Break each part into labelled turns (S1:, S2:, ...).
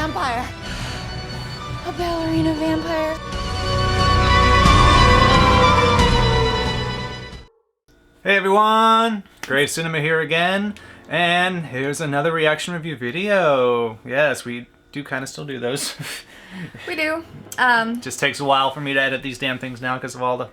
S1: vampire. A ballerina vampire.
S2: Hey everyone, Grave Cinema here again, and here's another reaction review video. Yes, we do kind of still do those.
S1: We do.
S2: Just takes a while for me to edit these damn things now because of all the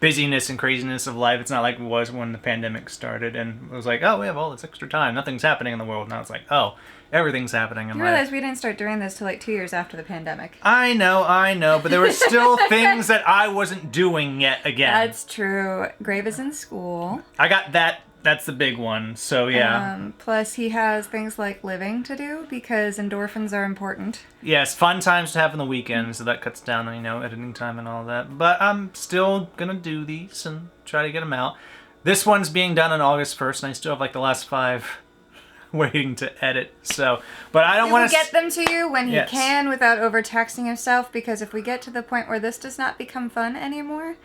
S2: busyness and craziness of life. It's not like it was when the pandemic started and it was like, oh, we have all this extra time. Nothing's happening in the world. Now it's like, oh, everything's happening in
S1: You
S2: life.
S1: realize we didn't start doing this till like 2 years after the pandemic.
S2: I know, but there were still things that I wasn't doing yet again.
S1: That's true. Grave is in school.
S2: I got that. That's the big one. So yeah.
S1: Plus he has things like living to do because endorphins are important.
S2: Yes, fun times to have on the weekend, so that cuts down on, editing time and all that. But I'm still gonna do these and try to get them out. This one's being done on August 1st, and I still have like the last 5 waiting to edit. So, but I don't want to
S1: get them to you when he can without overtaxing himself, because if we get to the point where this does not become fun anymore,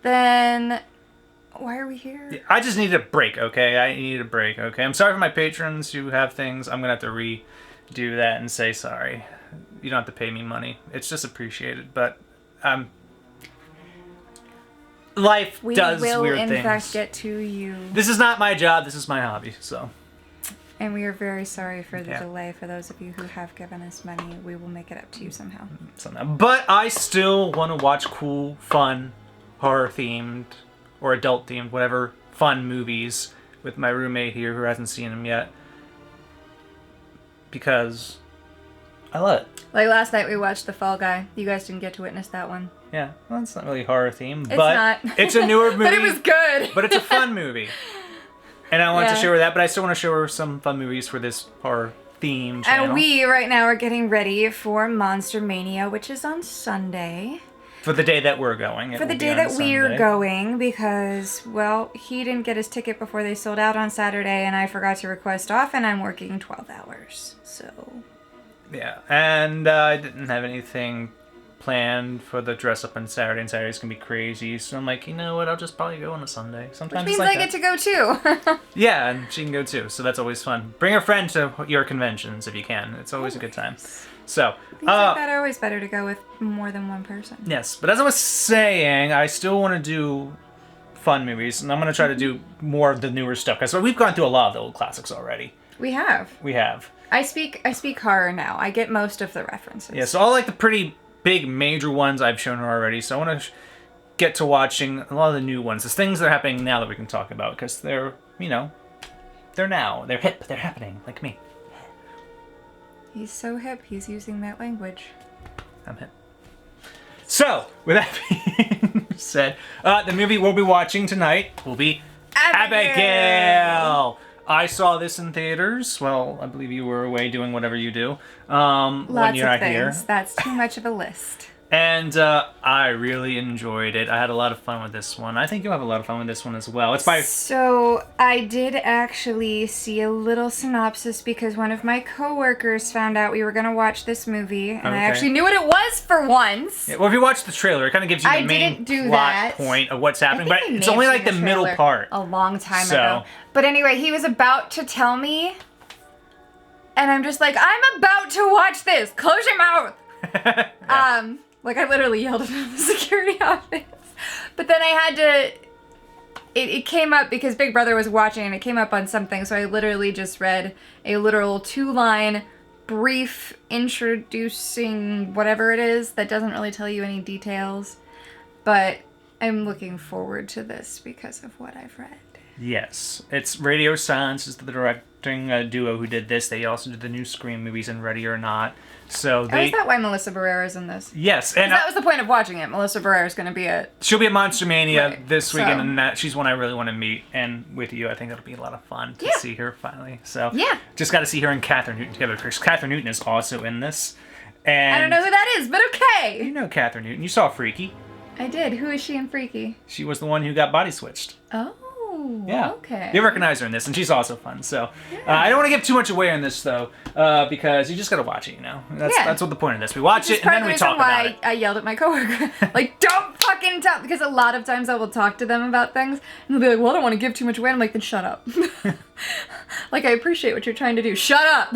S1: then why are we here?
S2: I just need a break, okay? I need a break, okay? I'm sorry for my patrons who have things. I'm gonna have to redo that and say sorry. You don't have to pay me money. It's just appreciated, but life does weird things.
S1: We will, in fact, get to you.
S2: This is not my job. This is my hobby, so.
S1: And we are very sorry for the delay. For those of you who have given us money, we will make it up to you somehow.
S2: But I still want to watch cool, fun, horror-themed, or adult-themed, whatever, fun movies with my roommate here who hasn't seen them yet. Because I love it.
S1: Like last night we watched The Fall Guy. You guys didn't get to witness that one.
S2: Yeah, well, it's not really horror-themed,
S1: It's
S2: but
S1: not.
S2: It's a newer movie.
S1: But it was good.
S2: But it's a fun movie. And I wanted to show her that, but I still want to show her some fun movies for this horror-themed channel.
S1: And we, right now, are getting ready for Monster Mania, which is on Sunday.
S2: For the day that we're going.
S1: For the day that we're going, because, well, he didn't get his ticket before they sold out on Saturday, and I forgot to request off, and I'm working 12 hours, so.
S2: Yeah, and I didn't have anything planned for the dress up on Saturday, and Saturday's gonna be crazy, so I'm like, you know what, I'll just probably go on a Sunday. Sometimes
S1: Which means
S2: like
S1: I get to go too.
S2: Yeah, and she can go too, so that's always fun. Bring a friend to your conventions if you can. It's always a good time. So,
S1: things like that are always better to go with more than one person.
S2: Yes, but as I was saying, I still want to do fun movies, and I'm going to try to do more of the newer stuff, because we've gone through a lot of the old classics already.
S1: We have.
S2: We have.
S1: I speak horror now. I get most of the references.
S2: Yeah, so all like the pretty big major ones I've shown her already, so I want to get to watching a lot of the new ones. There's things that are happening now that we can talk about, because they're, they're now. They're hip. They're happening, like me.
S1: He's so hip, he's using that language.
S2: I'm hip. So, with that being said, the movie we'll be watching tonight will be Abigail! I saw this in theaters. Well, I believe you were away doing whatever you do when you're not here.
S1: That's too much of a list.
S2: And I really enjoyed it. I had a lot of fun with this one. I think you'll have a lot of fun with this one as well. It's by...
S1: So, I did actually see a little synopsis because one of my coworkers found out we were going to watch this movie, and I actually knew what it was for once.
S2: Yeah, well, if you watch the trailer, it kind of gives you the main plot point of what's happening, but it's only like the middle part.
S1: A long time ago. But anyway, he was about to tell me, and I'm just like, I'm about to watch this. Close your mouth. Yeah. Like, I literally yelled at him in the security office. But then I had to... It came up because Big Brother was watching, and it came up on something, so I literally just read a literal 2-line brief introducing whatever it is that doesn't really tell you any details. But I'm looking forward to this because of what I've read.
S2: Yes. It's Radio Silence is the directing duo who did this. They also did the new Scream movies in Ready or Not. So they...
S1: is that why Melissa Barrera's in this?
S2: Yes. And
S1: that was the point of watching it. Melissa Barrera's going to be
S2: She'll be at Monster Mania this weekend, and she's one I really want to meet. And with you, I think it'll be a lot of fun to see her finally. So just got to see her and Catherine Newton together, because Catherine Newton is also in this. And
S1: I don't know who that is, but okay.
S2: You know Catherine Newton. You saw Freaky.
S1: I did. Who is she in Freaky?
S2: She was the one who got body switched.
S1: Oh.
S2: Yeah.
S1: Okay.
S2: You recognize her in this, and she's also fun. So I don't want to give too much away on this, though, because you just got to watch it, That's what the point of this. We watch it, and then we talk about it.
S1: I yelled at my coworker. Like, don't fucking tell, because a lot of times I will talk to them about things, and they'll be like, well, I don't want to give too much away. I'm like, then shut up. Like, I appreciate what you're trying to do. Shut up.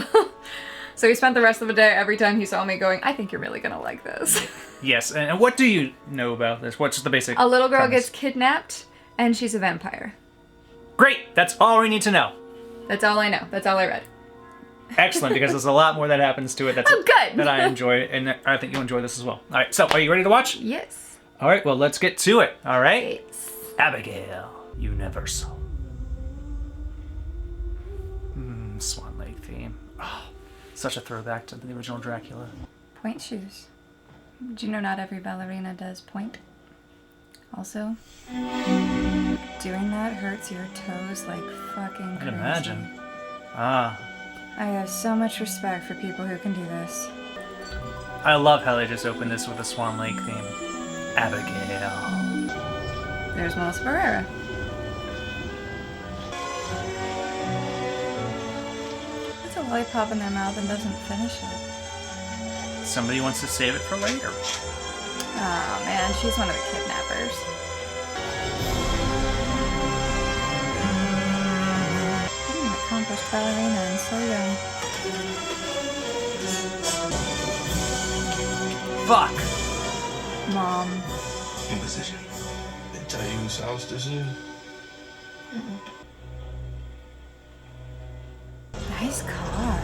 S1: So he spent the rest of the day every time he saw me going, I think you're really gonna like this.
S2: Yes, and what do you know about this? What's the basic
S1: A little girl
S2: premise?
S1: gets kidnapped, and she's a vampire.
S2: Great! That's all we need to know.
S1: That's all I know. That's all I read.
S2: Excellent, because there's a lot more that happens to it that's
S1: good.
S2: that I enjoy, and I think you'll enjoy this as well. All right, so are you ready to watch?
S1: Yes.
S2: All right, well, let's get to it. All right?
S1: Yes.
S2: Abigail, Universal. Swan Lake theme. Oh, such a throwback to the original Dracula.
S1: Point shoes. Do you know not every ballerina does point? Also, doing that hurts your toes like fucking
S2: I
S1: crazy.
S2: can imagine. Ah.
S1: I have so much respect for people who can do this.
S2: I love how they just opened this with a Swan Lake theme. Abigail.
S1: There's Melissa Barrera. Puts a lollipop in their mouth and doesn't finish it.
S2: Somebody wants to save it for later.
S1: Oh man, she's one of the kidnappers. Accomplished ballerina and so young.
S2: Fuck!
S1: Mom.
S3: In position. They tell you whose house this is?
S1: Nice car.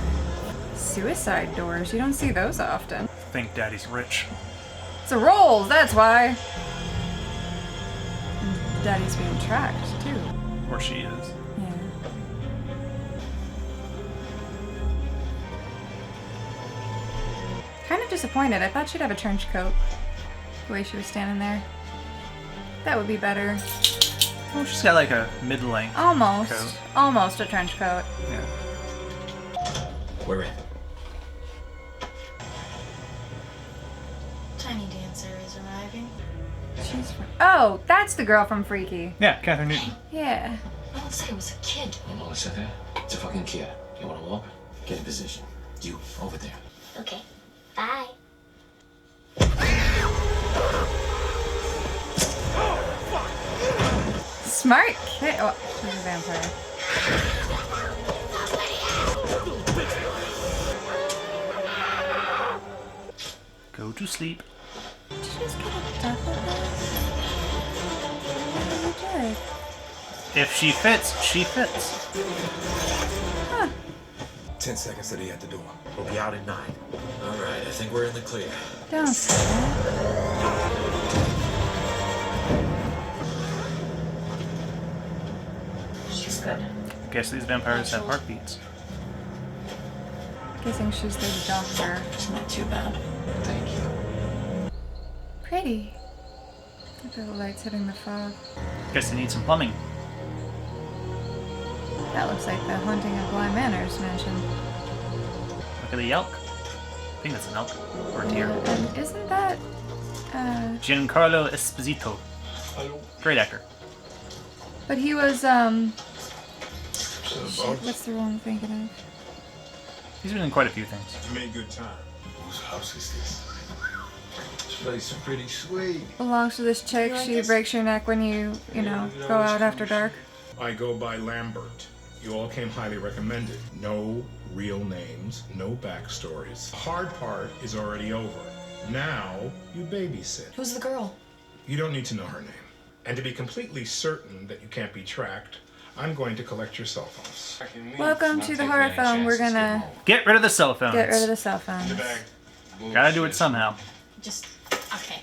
S1: Suicide doors. You don't see those often.
S2: Think Daddy's rich.
S1: It's a Rolls, that's why. And Daddy's being tracked, too.
S2: Or she is.
S1: Yeah. Kind of disappointed. I thought she'd have a trench coat. The way she was standing there. That would be better.
S2: Well, she's got like a mid-length
S1: Almost.
S2: coat.
S1: Almost a trench coat.
S2: Yeah.
S3: We're in.
S4: Tiny Dancer is arriving.
S1: She's from... Oh, that's the girl from Freaky.
S2: Yeah, Catherine Newton.
S1: Yeah.
S4: I don't say it was a kid.
S3: Hold on a second. It's a fucking kid. You wanna walk? Get in position. You, over there.
S4: Okay. Bye.
S1: Smart kid. Oh, she's a vampire.
S2: Go to sleep.
S1: Did you just get a duffel bag? What did you do?
S2: If she fits, she fits.
S1: Huh.
S5: 10 seconds to the at the door.
S3: We'll be out in 9. All right, I think we're in the clear.
S1: Don't say that.
S4: She's good.
S2: Guess these vampires have heartbeats.
S1: Guessing she's the doctor.
S4: It's not too bad.
S3: Thank you.
S1: Pretty. Look at the lights hitting the fog.
S2: Guess they need some plumbing.
S1: That looks like the Haunting of Bly Manor's mansion.
S2: Look at the elk. I think that's an elk. Or a deer.
S1: And isn't that,
S2: Giancarlo Esposito. Great actor.
S1: but he was,
S3: So,
S1: shit, what's the one I'm thinking of?
S2: He's been in quite a few things.
S5: You made good time.
S3: whose house is this? This place is pretty sweet.
S1: Belongs to this chick,
S4: like
S1: she
S4: this?
S1: breaks your neck when you know, go out after dark.
S5: I go by Lambert. You all came highly recommended. No real names, no backstories. The hard part is already over. Now, you babysit.
S4: Who's the girl?
S5: You don't need to know her name. And to be completely certain that you can't be tracked, I'm going to collect your cell phones.
S1: Welcome to the horror film. We're gonna
S2: Get rid of the cell phones.
S1: get rid of the cell phones.
S2: Gotta do it somehow.
S4: Just okay.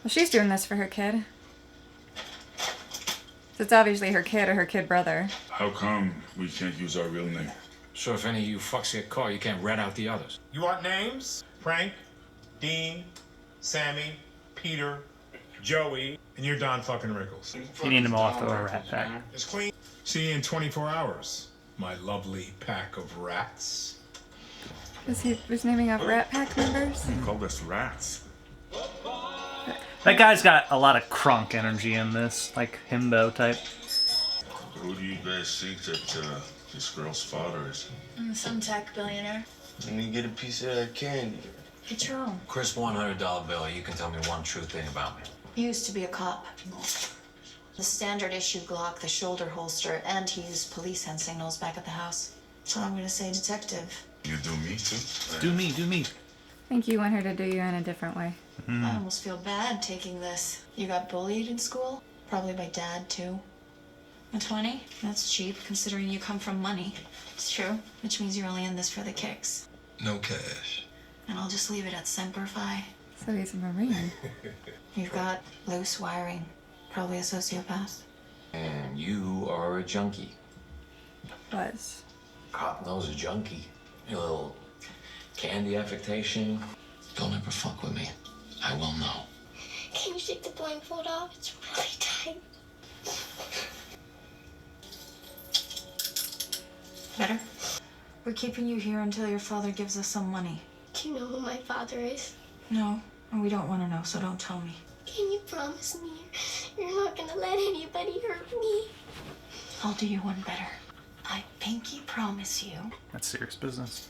S1: Well, she's doing this for her kid. So it's obviously her kid or her kid brother.
S6: How come we can't use our real name?
S7: So if any of you fucks get caught, you can't rat out the others.
S5: You want names? Frank, Dean, Sammy, Peter, Joey, and you're Don fucking Rickles.
S2: You need them all off the rat pack.
S5: It's clean. See you in 24 hours, my lovely pack of rats.
S1: He was naming off Rat Pack members?
S6: You called us rats.
S2: That guy's got a lot of crunk energy in this, like himbo type.
S6: Who do you guys think that this girl's father is?
S4: Some tech billionaire.
S3: Let me get a piece of that candy.
S4: Get your own.
S7: Crisp $100 bill. You can tell me one true thing about me.
S4: You used to be a cop. The standard issue Glock, the shoulder holster, and he used police hand signals back at the house. So I'm gonna say detective.
S6: You do me too?
S2: Do me, do me.
S1: I think you want her to do you in a different way.
S4: I almost feel bad taking this. You got bullied in school? Probably by Dad, too. A 20? That's cheap, considering you come from money. It's true. Which means you're only in this for the kicks.
S6: No cash.
S4: And I'll just leave it at Semper Fi.
S1: So he's a Marine.
S4: You've got loose wiring. Probably a sociopath.
S3: And you are a junkie.
S1: Was.
S3: Cop knows a junkie. A little candy affectation. Don't ever fuck with me. I will know.
S8: Can you take the blindfold off? It's really tight.
S4: Better? We're keeping you here until your father gives us some money.
S8: Do you know who my father is?
S4: No, and we don't want to know, so don't tell me.
S8: Can you promise me you're not gonna let anybody hurt me?
S4: I'll do you one better. I pinky promise you.
S2: That's serious business.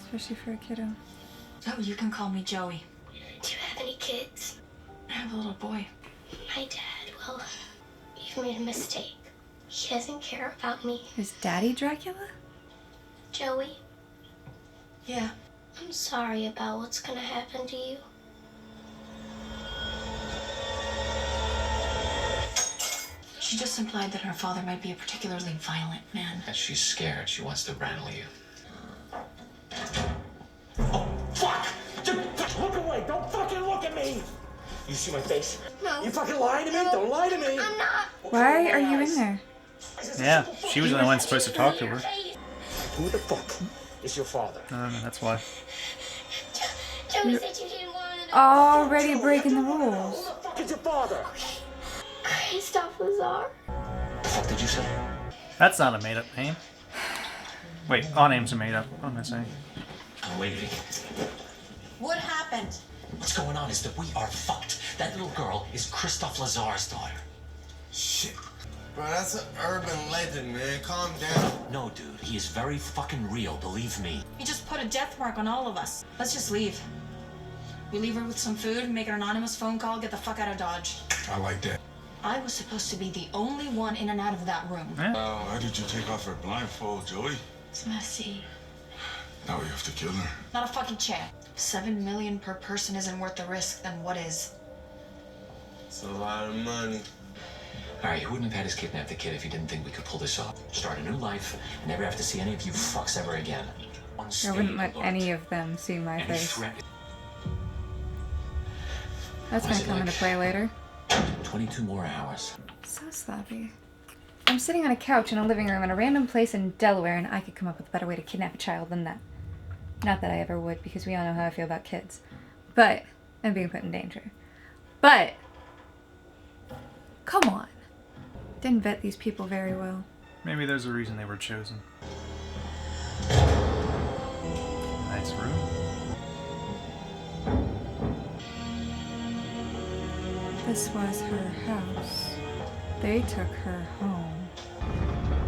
S1: Especially for a kiddo.
S4: Oh, you can call me Joey.
S8: Do you have any kids?
S4: I have a little boy.
S8: My dad, well, you've made a mistake. He doesn't care about me.
S1: Is Daddy Dracula?
S8: Joey,
S4: Yeah.
S8: I'm sorry about what's gonna happen to you.
S4: She just implied that her father might be a particularly violent man.
S3: And she's scared. She wants to rattle you.
S9: Oh, fuck! Just look away! Don't fucking look at me! You see my face?
S8: No.
S9: You fucking lying to me? Don't lie to me!
S8: I'm not.
S1: Why are you in there?
S2: Yeah, she was the only one supposed to talk to her.
S9: Who the fuck is your father?
S2: That's why.
S8: Joey said you didn't want to know.
S1: Already breaking the rules.
S9: Who the fuck is your father?
S8: Christoph Lazar.
S3: The fuck did you say?
S2: That's not a made-up name. Wait, all names are made up. What am I saying?
S3: I'm waiting.
S4: What happened?
S3: What's going on is that we are fucked. That little girl is Christoph Lazar's daughter.
S10: Shit. Bro, that's an urban legend, man. Calm down.
S3: No, dude, he is very fucking real, believe me.
S4: He just put a death mark on all of us. Let's just leave. We leave her with some food, make an anonymous phone call, get the fuck out of Dodge.
S5: I like that.
S4: I was supposed to be the only one in and out of that room.
S6: Why did you take off her blindfold, Joey?
S4: It's messy.
S6: Now we have to kill her.
S4: Not a fucking chance. 7 million per person isn't worth the risk, then what is?
S10: It's a lot of money.
S3: All right, he wouldn't have had us kidnap the kid if he didn't think we could pull this off. Start a new life, and never have to see any of you fucks ever again.
S1: I wouldn't let any of them see my
S3: Any
S1: face.
S3: threat.
S1: That's
S3: What is
S1: gonna
S3: it
S1: come
S3: like?
S1: into play later.
S3: 22 more hours.
S1: So sloppy. I'm sitting on a couch in a living room in a random place in Delaware, and I could come up with a better way to kidnap a child than that. Not that I ever would, because we all know how I feel about kids. But, and being put in danger. But, come on. Didn't vet these people very well.
S2: Maybe there's a reason they were chosen. Nice room.
S1: This was her house. They took her home.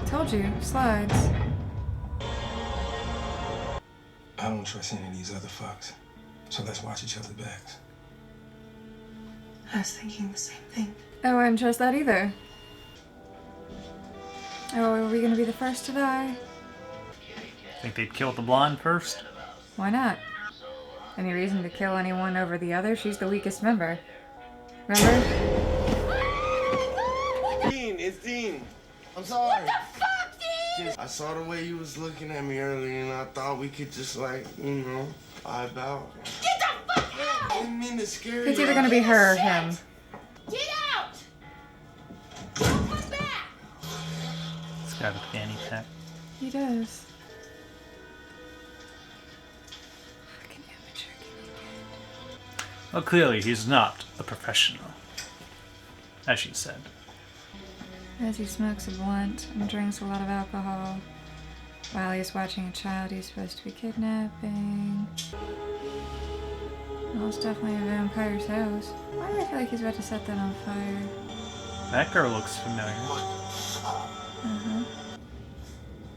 S1: Told you, slides.
S10: I don't trust any of these other fucks. So let's watch each other's backs.
S4: I was thinking the same thing.
S1: I wouldn't trust that either. Oh, are we gonna be the first to die?
S2: Think they'd kill the blonde first?
S1: Why not? Any reason to kill anyone over the other? She's the weakest member. Remember?
S10: Dean, it's Dean. I'm sorry. What the fuck, Dean? I saw the way you was looking at me earlier, and I thought we could just, like, you know, vibe out.
S8: Get the fuck out!
S10: I didn't mean to scare you.
S1: It's either gonna be her or him.
S8: Get out! Don't come back!
S2: This guy with fanny pack.
S1: He does. Fucking amateur.
S2: Well, clearly he's not a professional. As she said.
S1: As he smokes a blunt and drinks a lot of alcohol while he's watching a child he's supposed to be kidnapping. Well, it's definitely a vampire's house. Why do I feel like he's about to set that on fire?
S2: That girl looks familiar.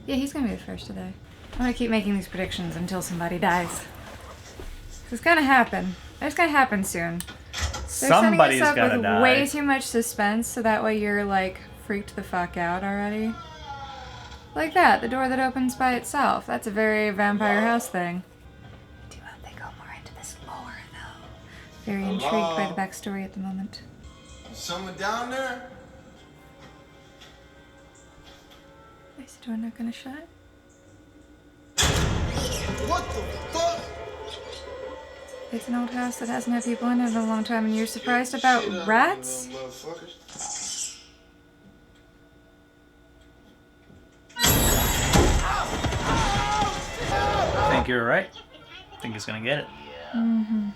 S1: Yeah, he's gonna be the first to die. I'm gonna keep making these predictions until somebody dies. It's gonna happen. It's gonna happen soon.
S2: Somebody's
S1: setting us
S2: gotta
S1: up with
S2: die.
S1: way too much suspense, so that way you're like freaked the fuck out already. Like that, the door that opens by itself. That's a very Vampire House thing. I do hope they go more into this lore, though. Very intrigued by the backstory at the moment.
S10: Someone down there?
S1: Is the door not gonna shut?
S10: What the fuck?
S1: It's an old house that hasn't had people in it in a long time, and you're surprised about rats?
S2: I think you're right. I think he's gonna get it.
S1: Mm-hmm.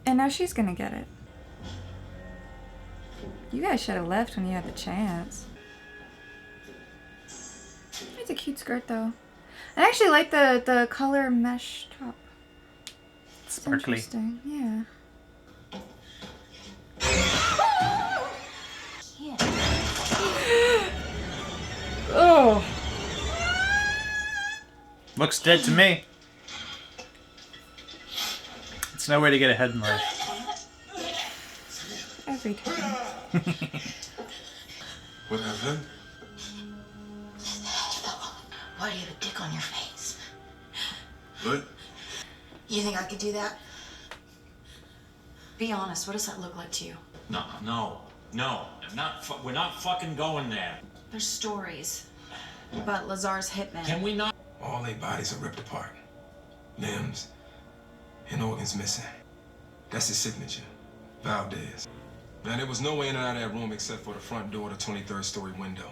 S1: And now she's gonna get it. You guys should have left when you had the chance. It's a cute skirt, though. I actually like the color mesh top. It's
S2: Sparkly.
S1: interesting, yeah. Oh.
S2: Looks dead to me. It's no way to get ahead in life.
S1: Every time.
S6: What happened?
S4: Why do you have a dick on your face?
S6: What?
S4: You think I could do that? Be honest, what does that look like to you?
S7: No. I'm not. We're not fucking going there.
S4: There's stories about Lazar's hitman.
S7: Can we not?
S11: All their bodies are ripped apart. Limbs and organs missing. That's his signature. Valdez. Now, there was no way in and out of that room except for the front door to the 23rd story window.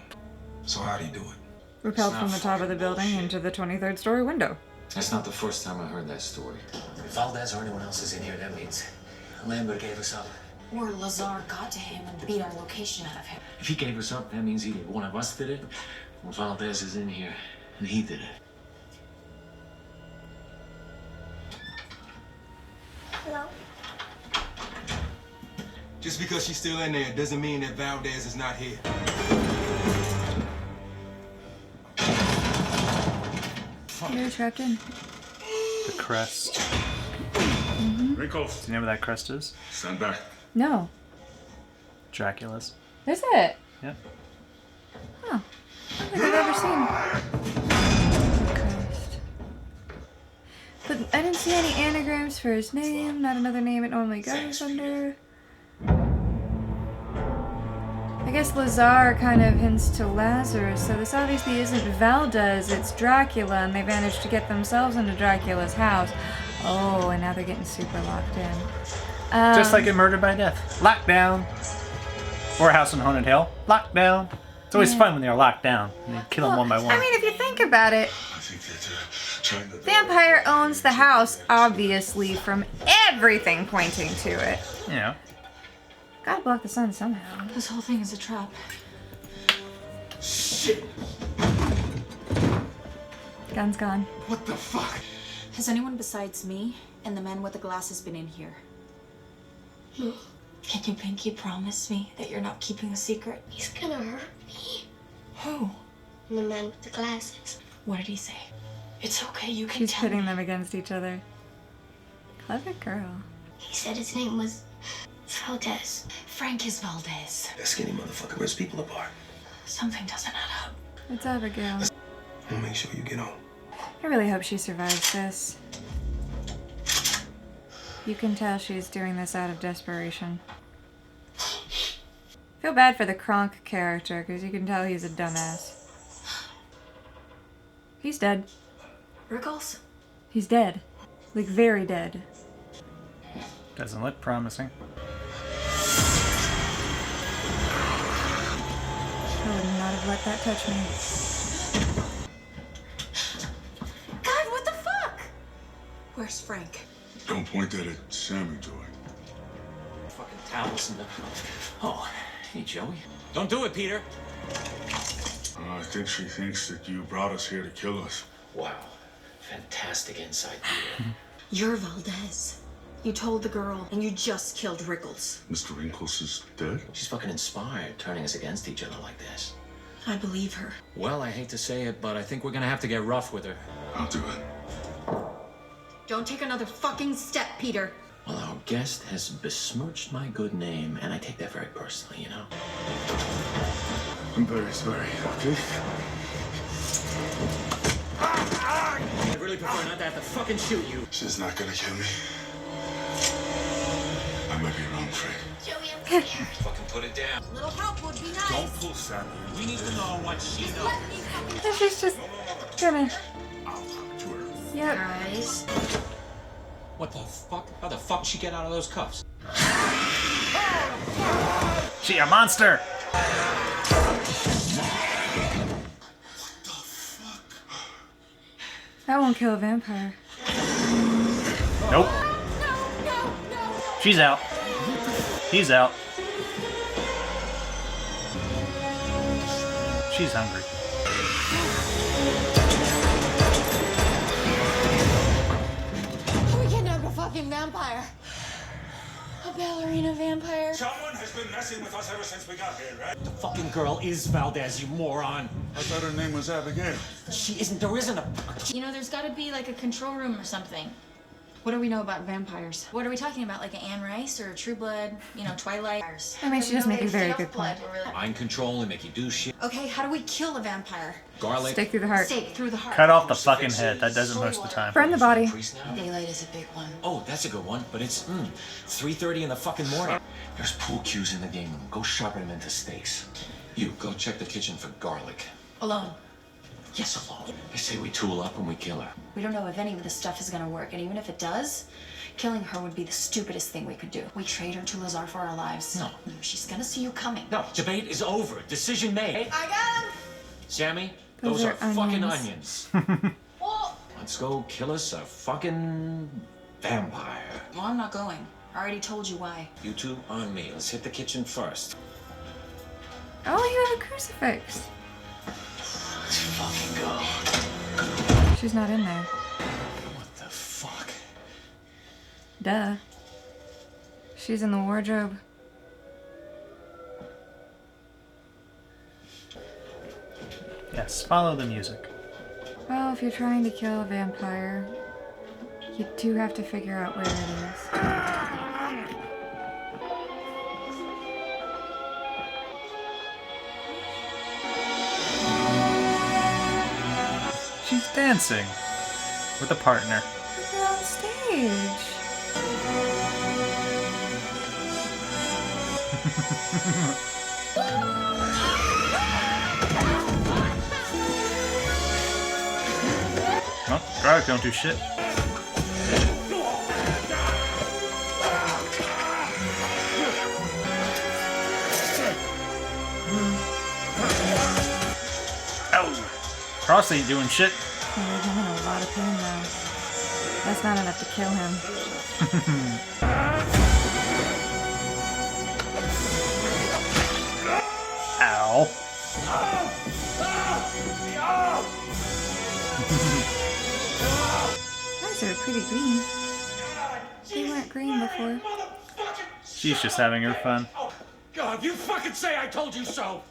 S11: So how'd he do it?
S1: Repelled from the top of the building into the 23rd story window.
S3: That's not the first time I heard that story. If Valdez or anyone else is in here, that means Lambert gave us up.
S4: Or Lazar got to him and beat our location out of him.
S3: If he gave us up, that means either one of us did it, or Valdez is in here and he did it.
S8: Hello?
S11: Just because she's still in there doesn't mean that Valdez is not here.
S1: You're trapped in.
S2: The crest.
S6: Wrinkles.
S2: Do you know what that crest is?
S6: Stand back.
S1: No.
S2: Dracula's.
S1: Is it?
S2: Yep.
S1: Huh. I don't think I've ever seen. Christ. But I didn't see any anagrams for his name, not another name it normally goes under. I guess Lazar kind of hints to Lazarus, so this obviously isn't Valdez, it's Dracula, and they managed to get themselves into Dracula's house. Oh, and now they're getting super locked in.
S2: Just like in Murder by Death. Lockdown. Or House on Haunted Hill. Lockdown. It's always fun when they're locked down. And they kill them one by one.
S1: I mean, if you think about it,
S6: I think that trying to...
S1: Vampire owns the house, obviously, from everything pointing to it.
S2: You know.
S1: Gotta block the sun somehow.
S4: This whole thing is a trap.
S11: Shit!
S1: Gun's gone.
S11: What the fuck?
S4: Has anyone besides me and the man with the glasses been in here?
S8: No.
S4: Can you pinky promise me that you're not keeping a secret?
S8: He's gonna hurt me.
S4: Who?
S8: The man with the glasses.
S4: What did he say? It's okay, you can
S1: She's
S4: tell
S1: pitting
S4: me.
S1: them against each other. Clever girl.
S8: He said his name was Valdez.
S4: Frank is Valdez.
S11: That skinny motherfucker rips people apart.
S4: Something doesn't add up.
S1: It's Abigail.
S11: I'll make sure you get home.
S1: I really hope she survives this. You can tell she's doing this out of desperation. Feel bad for the Kronk character, because you can tell he's a dumbass. He's dead.
S4: Rickles?
S1: He's dead. Like, very dead.
S2: Doesn't look promising.
S1: I would not have let that touch me.
S4: God, what the fuck? Where's Frank?
S6: Don't point that at Sammy, Joy.
S3: Fucking towels and the... Oh, hey, Joey.
S7: Don't do it, Peter.
S6: I think she thinks that you brought us here to kill us.
S3: Wow. Fantastic insight, Peter.
S4: You're Valdez. You told the girl, and you just killed Rickles.
S6: Mr. Wrinkles is dead?
S3: She's fucking inspired, turning us against each other like this.
S4: I believe her.
S7: Well, I hate to say it, but I think we're gonna have to get rough with her.
S6: I'll do it.
S4: Don't take another fucking step, Peter.
S3: Well, our guest has besmirched my good name, and I take that very personally, you know?
S10: I'm very sorry, okay?
S7: I really prefer not to have to fucking shoot you.
S10: She's not gonna kill me. I might be wrong, Frank.
S8: Joey, I'm scared.
S7: Fucking put it down.
S8: A little help would be nice.
S5: Don't pull Sammy.
S7: We need to know what she knows.
S8: Let me fucking
S1: And she's just gonna.
S5: I'll talk to her.
S1: Yep.
S4: Guys.
S7: What the fuck? How the fuck did she get out of those cuffs?
S2: She a monster.
S1: That won't kill a vampire.
S2: Nope. She's out. He's out. She's hungry.
S8: We kidnapped a fucking vampire. A ballerina vampire.
S9: Someone has been messing with us ever since we got here, right?
S7: The fucking girl is Valdez, you moron.
S10: I thought her name was Abigail.
S7: She isn't. There isn't a.
S4: You know, there's gotta be like a control room or something.
S1: What do we know about vampires?
S4: What are we talking about? Like an Anne Rice or True Blood? You know, Twilight?
S1: I mean, she does make a very good point.
S3: Mind control and make you do shit.
S4: Okay, how do we kill a vampire?
S3: Garlic.
S1: Stake through the heart.
S4: Stake through the heart.
S2: Cut off the fucking head. That does it most of the time.
S1: Burn the body.
S3: Priest now?
S4: Daylight is a big one.
S3: Oh, that's a good one, but it's 3:30 in the fucking morning. There's pool cues in the game room. Go sharpen them into steaks. You go check the kitchen for garlic.
S4: Alone.
S3: Yes, alone. I say we tool up and we kill her.
S4: We don't know if any of this stuff is gonna work, and even if it does, killing her would be the stupidest thing we could do. We trade her to Lazar for our lives.
S3: No.
S4: She's gonna see you coming.
S3: No, debate is over. Decision made.
S8: I got him.
S3: Sammy,
S1: Those
S3: those
S1: are
S3: are fucking
S1: onions.
S3: onions.
S8: Well,
S3: Let's go kill us a fucking vampire.
S4: Well, I'm not going. I already told you why.
S3: You two on me. Let's hit the kitchen first.
S1: Oh, you have a crucifix.
S3: Let's fucking go.
S1: She's not in there.
S3: What the fuck?
S1: Duh. She's in the wardrobe.
S2: Yes, follow the music.
S1: Well, if you're trying to kill a vampire, you do have to figure out where it is.
S2: She's dancing with a partner.
S1: You're on stage.
S2: Well, garlic don't do shit. Ow! Cross ain't doing shit.
S1: Oh, I'm in a lot of pain now. That's not enough to kill him.
S2: Ow.
S1: Eyes are pretty green. They weren't green before.
S2: She's just having her fun.
S9: God, you fucking say I told you so!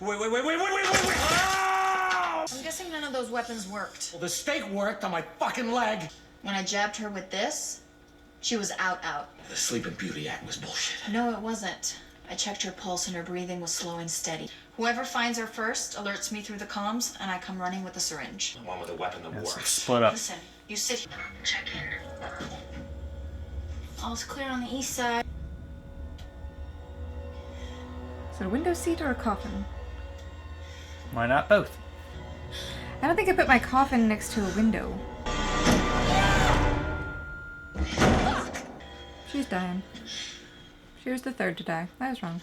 S9: Wait!
S4: I'm guessing none of those weapons worked.
S9: Well, the stake worked on my fucking leg.
S4: When I jabbed her with this, she was out.
S3: The Sleeping Beauty Act was bullshit.
S4: No, it wasn't. I checked her pulse and her breathing was slow and steady. Whoever finds her first alerts me through the comms, and I come running with the syringe.
S3: The one with a weapon that
S2: Yes,
S3: works.
S2: split up.
S4: Listen, you sit here. Check in. All's clear on the east side.
S1: Is it a window seat or a coffin?
S2: Why not both?
S1: I don't think I put my coffin next to a window. She's dying. She was the third to die. I was wrong.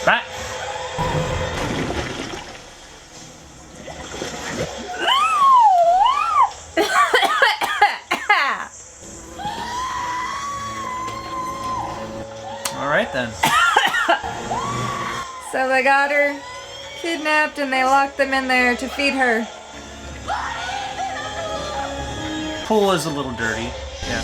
S2: Back! Alright then.
S1: So they got her kidnapped and they locked them in there to feed her.
S2: Pool is a little dirty. Yeah.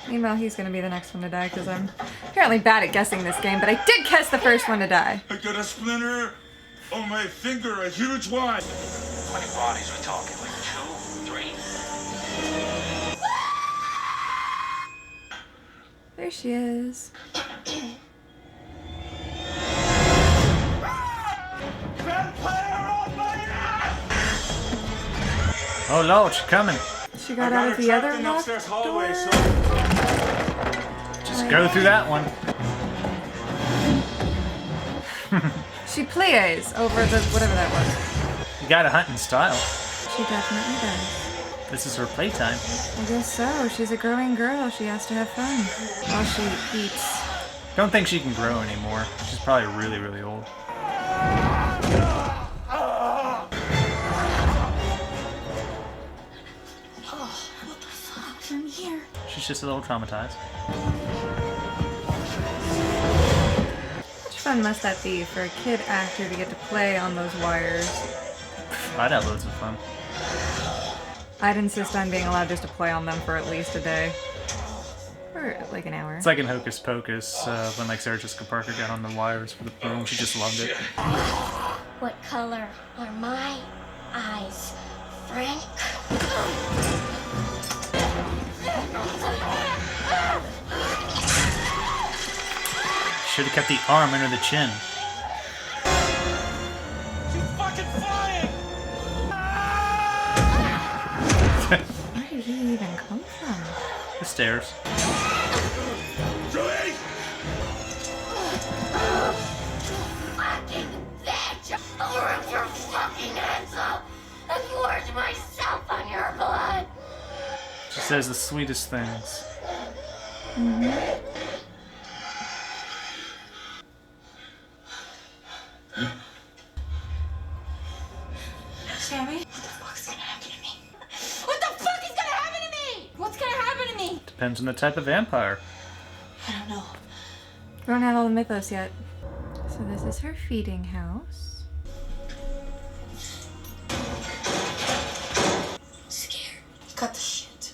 S1: Meanwhile, he's gonna be the next one to die because I'm apparently bad at guessing this game, but I did guess the first one to die.
S10: I got a splinter on my finger, a huge one.
S7: How many bodies we talking? Like 2, 3?
S1: There she is.
S2: Oh Lord, she's coming.
S1: She got out of the other locked door.
S2: Just go through that one.
S1: She plays over the whatever that was.
S2: You gotta hunt in style.
S1: She definitely does.
S2: This is her playtime.
S1: I guess so. She's a growing girl. She has to have fun while she eats.
S2: Don't think she can grow anymore. She's probably really, really old.
S4: What the fuck? From here.
S2: She's just a little traumatized.
S1: How much fun must that be for a kid actor to get to play on those wires?
S2: I'd have loads of fun.
S1: I'd insist on being allowed just to play on them for at least a day. Or like an hour.
S2: It's like in Hocus Pocus, when like Sarah Jessica Parker got on the wires for the broom. She just loved it.
S8: What color are my eyes, Frank?
S2: Should have kept the arm under the chin.
S7: She's fucking flying!
S1: Where did he even come from?
S2: The stairs.
S7: Julie!
S8: Fucking bitch! I'll rip your fucking hands up and gorge myself on your blood.
S2: She says the sweetest things.
S4: Sammy? What the fuck's gonna happen to me? What the fuck is gonna happen to me? What's gonna happen to me?
S2: Depends on the type of vampire.
S4: I don't know.
S1: We don't have all the mythos yet. So this is her feeding house.
S4: Scared. Cut the shit.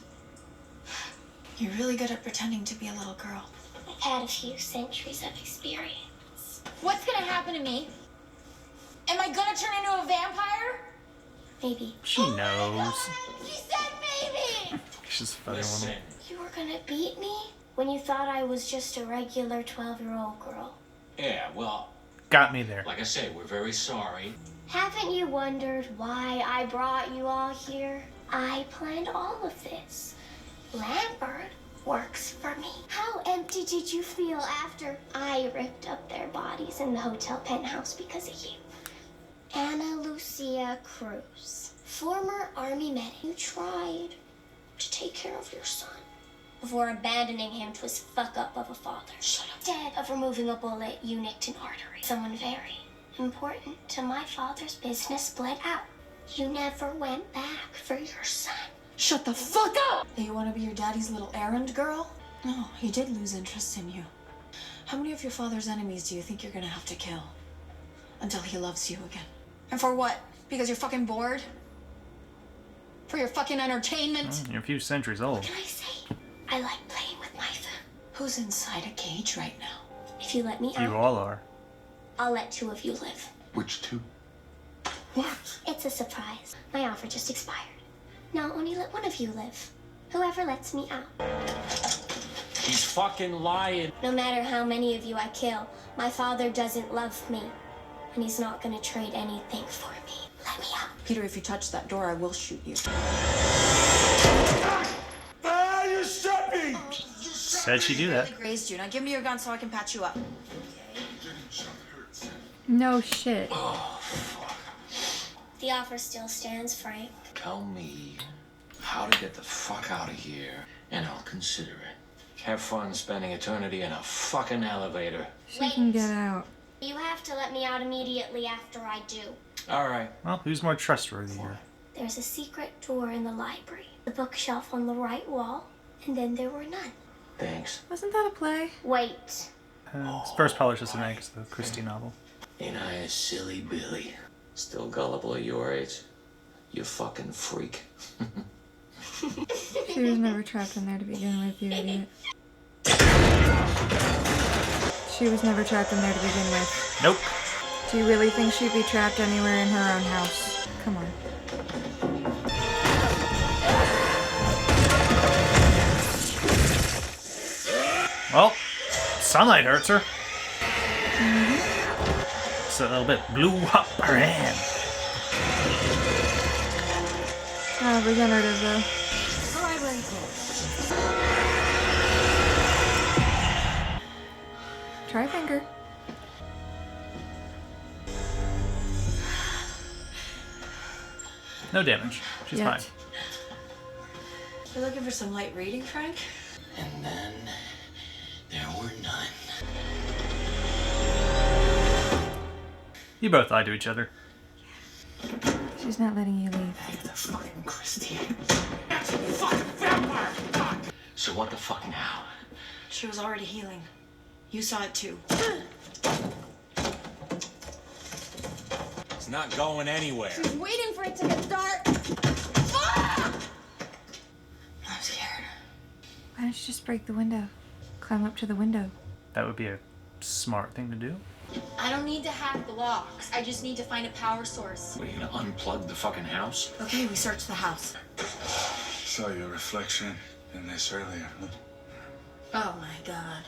S4: You're really good at pretending to be a little girl.
S8: I've had a few centuries of experience.
S4: What's gonna happen to me? Am I gonna turn into a vampire?
S8: Maybe.
S2: She knows.
S8: She said maybe!
S2: She's a funny
S7: Listen.
S2: woman.
S8: You were gonna beat me when you thought I was just a regular 12-year-old girl.
S7: Yeah, well,
S2: Got me there.
S7: like I say, we're very sorry.
S8: Haven't you wondered why I brought you all here? I planned all of this. Lambert works for me. How empty did you feel after I ripped up their bodies in the hotel penthouse because of you? Anna Lucia Cruz, former Army medic. You tried to take care of your son before abandoning him to his fuck-up of a father. Shut up. Instead of removing a bullet, you nicked an artery. Someone very important to my father's business bled out. You never went back for your son.
S4: Shut the fuck up! You wanna be your daddy's little errand girl? No, he did lose interest in you. How many of your father's enemies do you think you're gonna have to kill? Until he loves you again. And for what? Because you're fucking bored? For your fucking entertainment?
S2: You're a few centuries old.
S8: What can I say? I like playing with Martha.
S4: Who's inside a cage right now?
S8: If you let me
S2: You
S8: out,
S2: all are.
S8: I'll let 2 of you live.
S6: Which two?
S8: What? It's a surprise. My offer just expired. Now only let 1 of you live. Whoever lets me out.
S7: He's fucking lying.
S8: No matter how many of you I kill, my father doesn't love me. And he's not gonna trade anything for me. Let me out.
S4: Peter, if you touch that door, I will shoot you.
S9: Ah, you shot me!
S2: Said she'd do that.
S4: Really grazed you. Now give me your gun so I can patch you up.
S1: No shit.
S8: The offer still stands, Frank.
S3: Tell me how to get the fuck out of here, and I'll consider it.
S7: Have fun spending eternity in a fucking elevator.
S1: She can get out.
S8: You have to let me out immediately after I do.
S7: All right.
S2: Well, who's more trustworthy here?
S8: There's a secret door in the library, the bookshelf on the right wall, and then there were none.
S3: Thanks.
S1: Wasn't that a play?
S8: Wait.
S2: It's first published as an Agatha Christie novel.
S3: Ain't I a silly Billy? Still gullible at your age? You fucking freak.
S1: She was never trapped in there to begin with, you idiot. She was never trapped in there to begin with.
S2: Nope.
S1: Do you really think she'd be trapped anywhere in her own house? Come on.
S2: Well, sunlight hurts her. So a little bit blew up her hand.
S1: Oh, regenerative though. Try finger.
S2: No damage. She's
S1: Yet.
S2: fine.
S4: You're looking for some light reading, Frank?
S3: And then there were none.
S2: You both lied to each other.
S1: She's not letting you leave.
S3: The fucking Christie. That's a fucking vampire! Fuck! So what the fuck now?
S4: She was already healing. You saw it too.
S7: It's not going anywhere.
S8: She's waiting for it to get dark.
S4: I'm scared.
S1: Why don't you just break the window? Climb up to the window.
S2: That would be a smart thing to do.
S8: I don't need to hack the locks. I just need to find a power source.
S3: What, are you gonna unplug the fucking house?
S4: Okay, we searched the house.
S6: Saw your reflection in this earlier.
S4: Oh my god.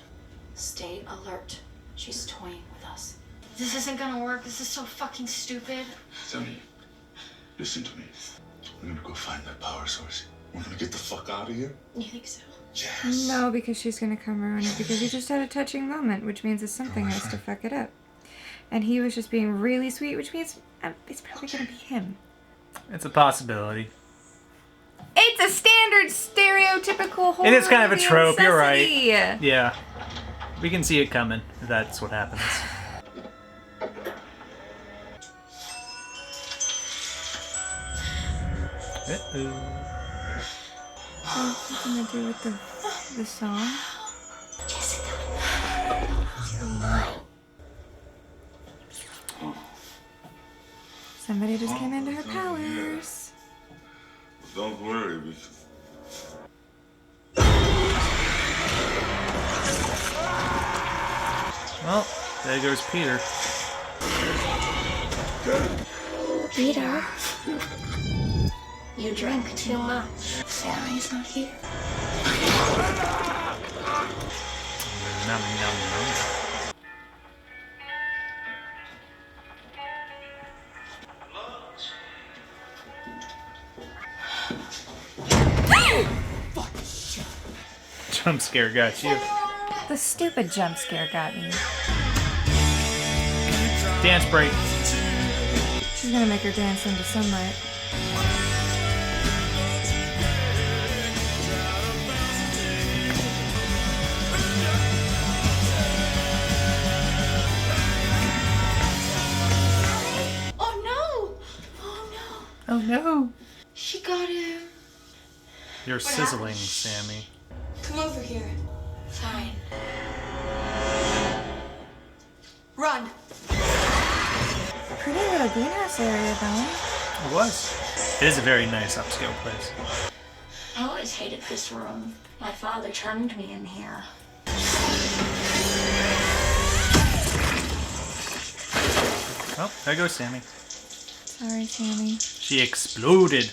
S4: Stay alert. She's toying with us. This isn't gonna work. This is so fucking stupid.
S6: Tony, listen to me. We're gonna go find that power source. We're gonna get the fuck out of here.
S4: You think so?
S6: Yes.
S1: No, because she's gonna come ruin it because you just had a touching moment, which means that something has to fuck it up. And he was just being really sweet, which means it's probably gonna be him.
S2: It's a possibility.
S1: It's a standard stereotypical horror
S2: It is kind of a
S1: movie
S2: trope, you're right.
S1: necessity.
S2: Yeah. We can see it coming if that's what happens. Uh-oh.
S1: What's it gonna do with the song?
S8: Jessica, you're mine.
S1: Somebody just came into her powers.
S6: Don't worry, because
S2: Well, there goes Peter.
S8: Peter, you drink too much. Sammy's not here.
S2: Nom, nom, nom. Jump scare got you.
S1: The stupid jump scare got me.
S2: Dance break.
S1: She's gonna make her dance into sunlight.
S4: Oh no! Oh no!
S1: Oh no!
S4: She got him.
S2: You're sizzling, Sammy.
S4: Come over here. Fine. Run!
S1: Pretty little greenhouse area though.
S2: It was. It is a very nice upscale place.
S8: I always hated this room. My father turned me in here.
S2: Oh, there goes Sammy.
S1: Sorry, Sammy.
S2: She exploded.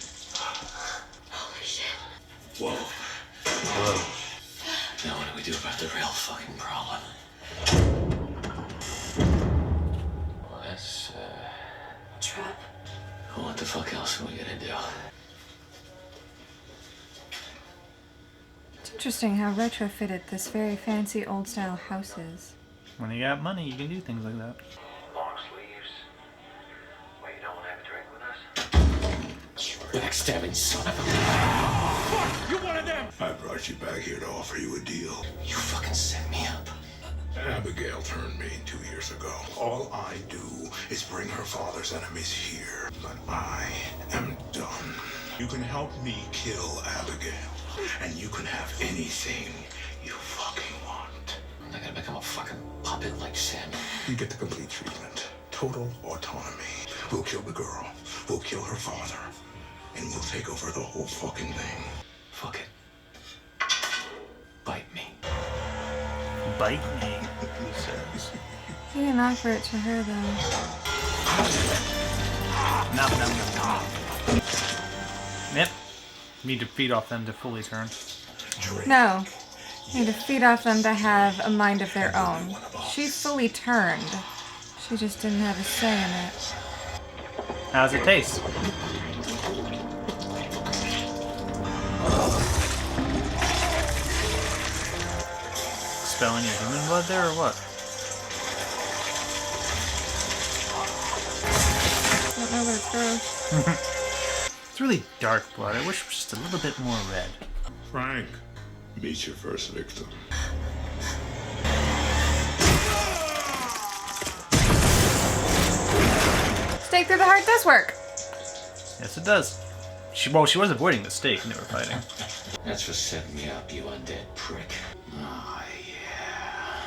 S8: Holy shit.
S3: Whoa. Now what do we do about the real fucking problem? Well, that's,
S4: Trap.
S3: well, what the fuck else are we gonna do?
S1: It's interesting how retrofitted this very fancy old style house is.
S2: When you got money, you can do things like that.
S3: Long sleeves. Wait, you don't want to have a drink with us? You backstabbing son of a...
S5: You one of them! I brought you back here to offer you a deal.
S3: You fucking set me up.
S5: Abigail turned me 2 years ago. All I do is bring her father's enemies here. But I am done. You can help me kill Abigail. And you can have anything you fucking want.
S3: I'm not gonna become a fucking puppet like Sammy.
S5: You get the complete treatment. Total autonomy. We'll kill the girl. We'll kill her father. And we'll take over the whole fucking thing.
S3: Fuck it. Bite me.
S2: Bite me.
S1: You didn't offer it to her though.
S2: Nom, nom, nom, nom. Yep. Need to feed off them to fully turn.
S5: Drink.
S1: No. need to feed off them to have a mind of their own. She fully turned. She just didn't have a say in it.
S2: How's it taste? Spelling your human blood there or what?
S1: I don't know, but it's gross.
S2: It's really dark blood. I wish it was just a little bit more red.
S5: Frank, meet your first victim.
S1: Stake through the heart does work.
S2: Yes, it does. She was avoiding the stake when they were fighting.
S3: That's for setting me up, you undead prick. Oh, yeah.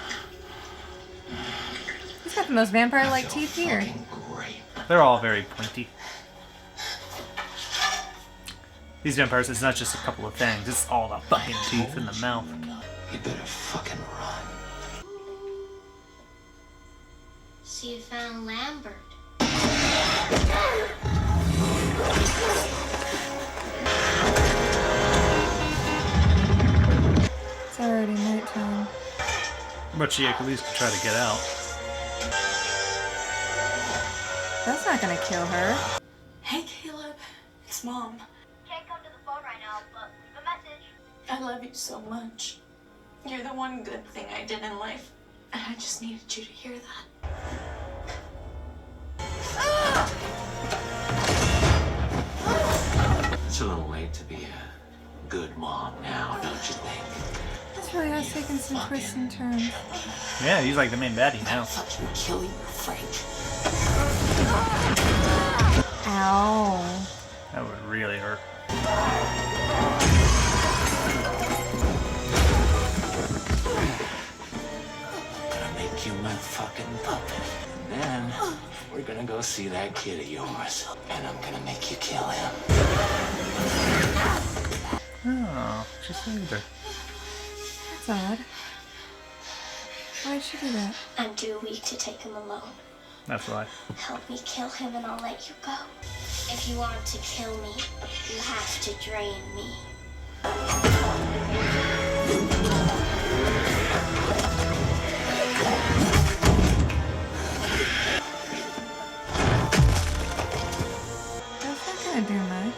S1: He's got the most vampire-like teeth here.
S3: Great.
S2: They're all very pointy. These vampires, it's not just a couple of fangs, it's all the fucking teeth in the mouth.
S3: You better fucking run.
S8: So you found Lambert.
S1: It's already nighttime.
S2: But she at least could try to get out.
S1: That's not gonna kill her.
S4: Hey, Caleb. It's Mom.
S8: Can't come to the phone right now, but leave a message.
S4: I love you so much. You're the one good thing I did in life. And I just needed you to hear that.
S3: It's a little late to be a good mom now, don't you think?
S1: This really has taken some twists and turns.
S2: Yeah, he's like the main baddie now.
S3: Fucking kill you, Frank.
S1: Ow.
S2: That would really hurt.
S3: Gonna make you my fucking puppet. And then we're gonna go see that kid of yours. And I'm gonna make you kill him.
S2: Oh, she saved her.
S1: That's odd. Why'd she do that?
S8: I'm too weak to take him alone.
S2: That's why.
S8: Help me kill him and I'll let you go. If you want to kill me, you have to drain me.
S1: That's not gonna do much.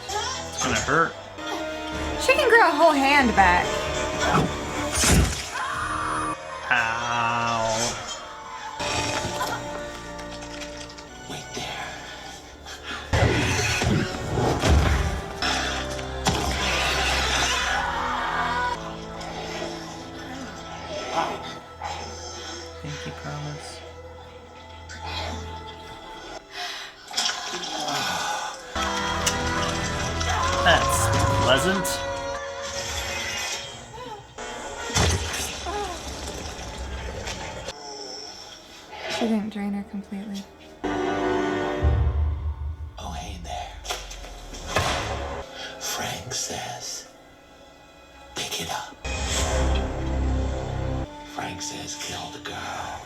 S2: It's gonna hurt.
S1: She can grow a whole hand back.
S2: Ow.
S3: Wait there.
S2: Pinky promise. That's pleasant.
S1: She didn't drain her completely.
S3: Oh, hey there. Frank says, pick it up. Frank says, kill the girl.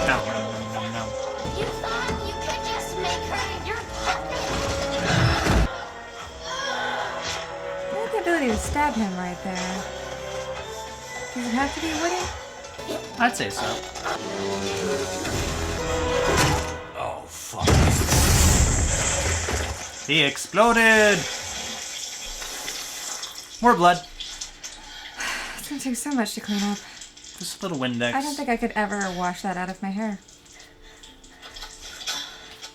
S2: No.
S8: You thought you could just make her your puppet?
S1: I have the ability to stab him right there. Does it have to be wooden?
S2: I'd say so.
S3: Oh, fuck.
S2: He exploded! More blood.
S1: It's gonna take so much to clean up.
S2: Just a little Windex.
S1: I don't think I could ever wash that out of my hair.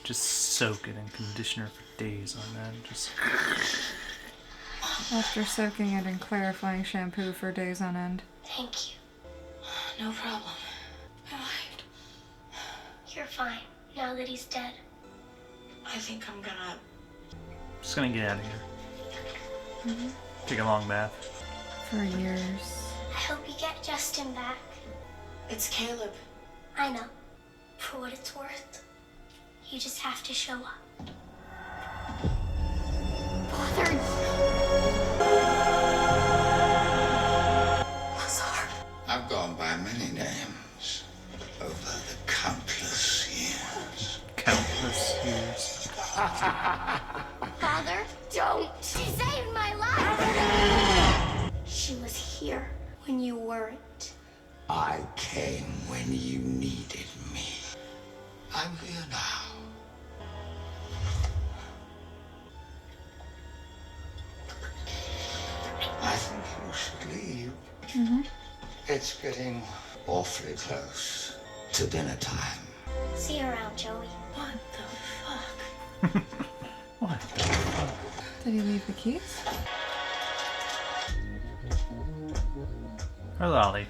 S2: Just soak it in conditioner for days on that. Just.
S1: After soaking it in clarifying shampoo for days on end.
S8: Thank you.
S4: No problem. I lied.
S8: You're fine, now that he's dead.
S4: I think I'm gonna...
S2: Just gonna get out of here.
S1: Mm-hmm.
S2: Take a long bath.
S1: For years.
S8: I hope you get Justin back.
S4: It's Caleb.
S8: I know. For what it's worth. You just have to show up. Bothered.
S5: I've gone by many names over the countless years.
S2: Countless years.
S8: Father, don't. She saved my life. She was here when you weren't.
S12: I came when you needed me. I'm here now. I think you should leave.
S8: Mm-hmm.
S12: It's getting awfully close to dinner time.
S8: See you around, Joey.
S4: What the fuck?
S2: What the fuck?
S1: Did he leave the keys?
S2: Or Lolly.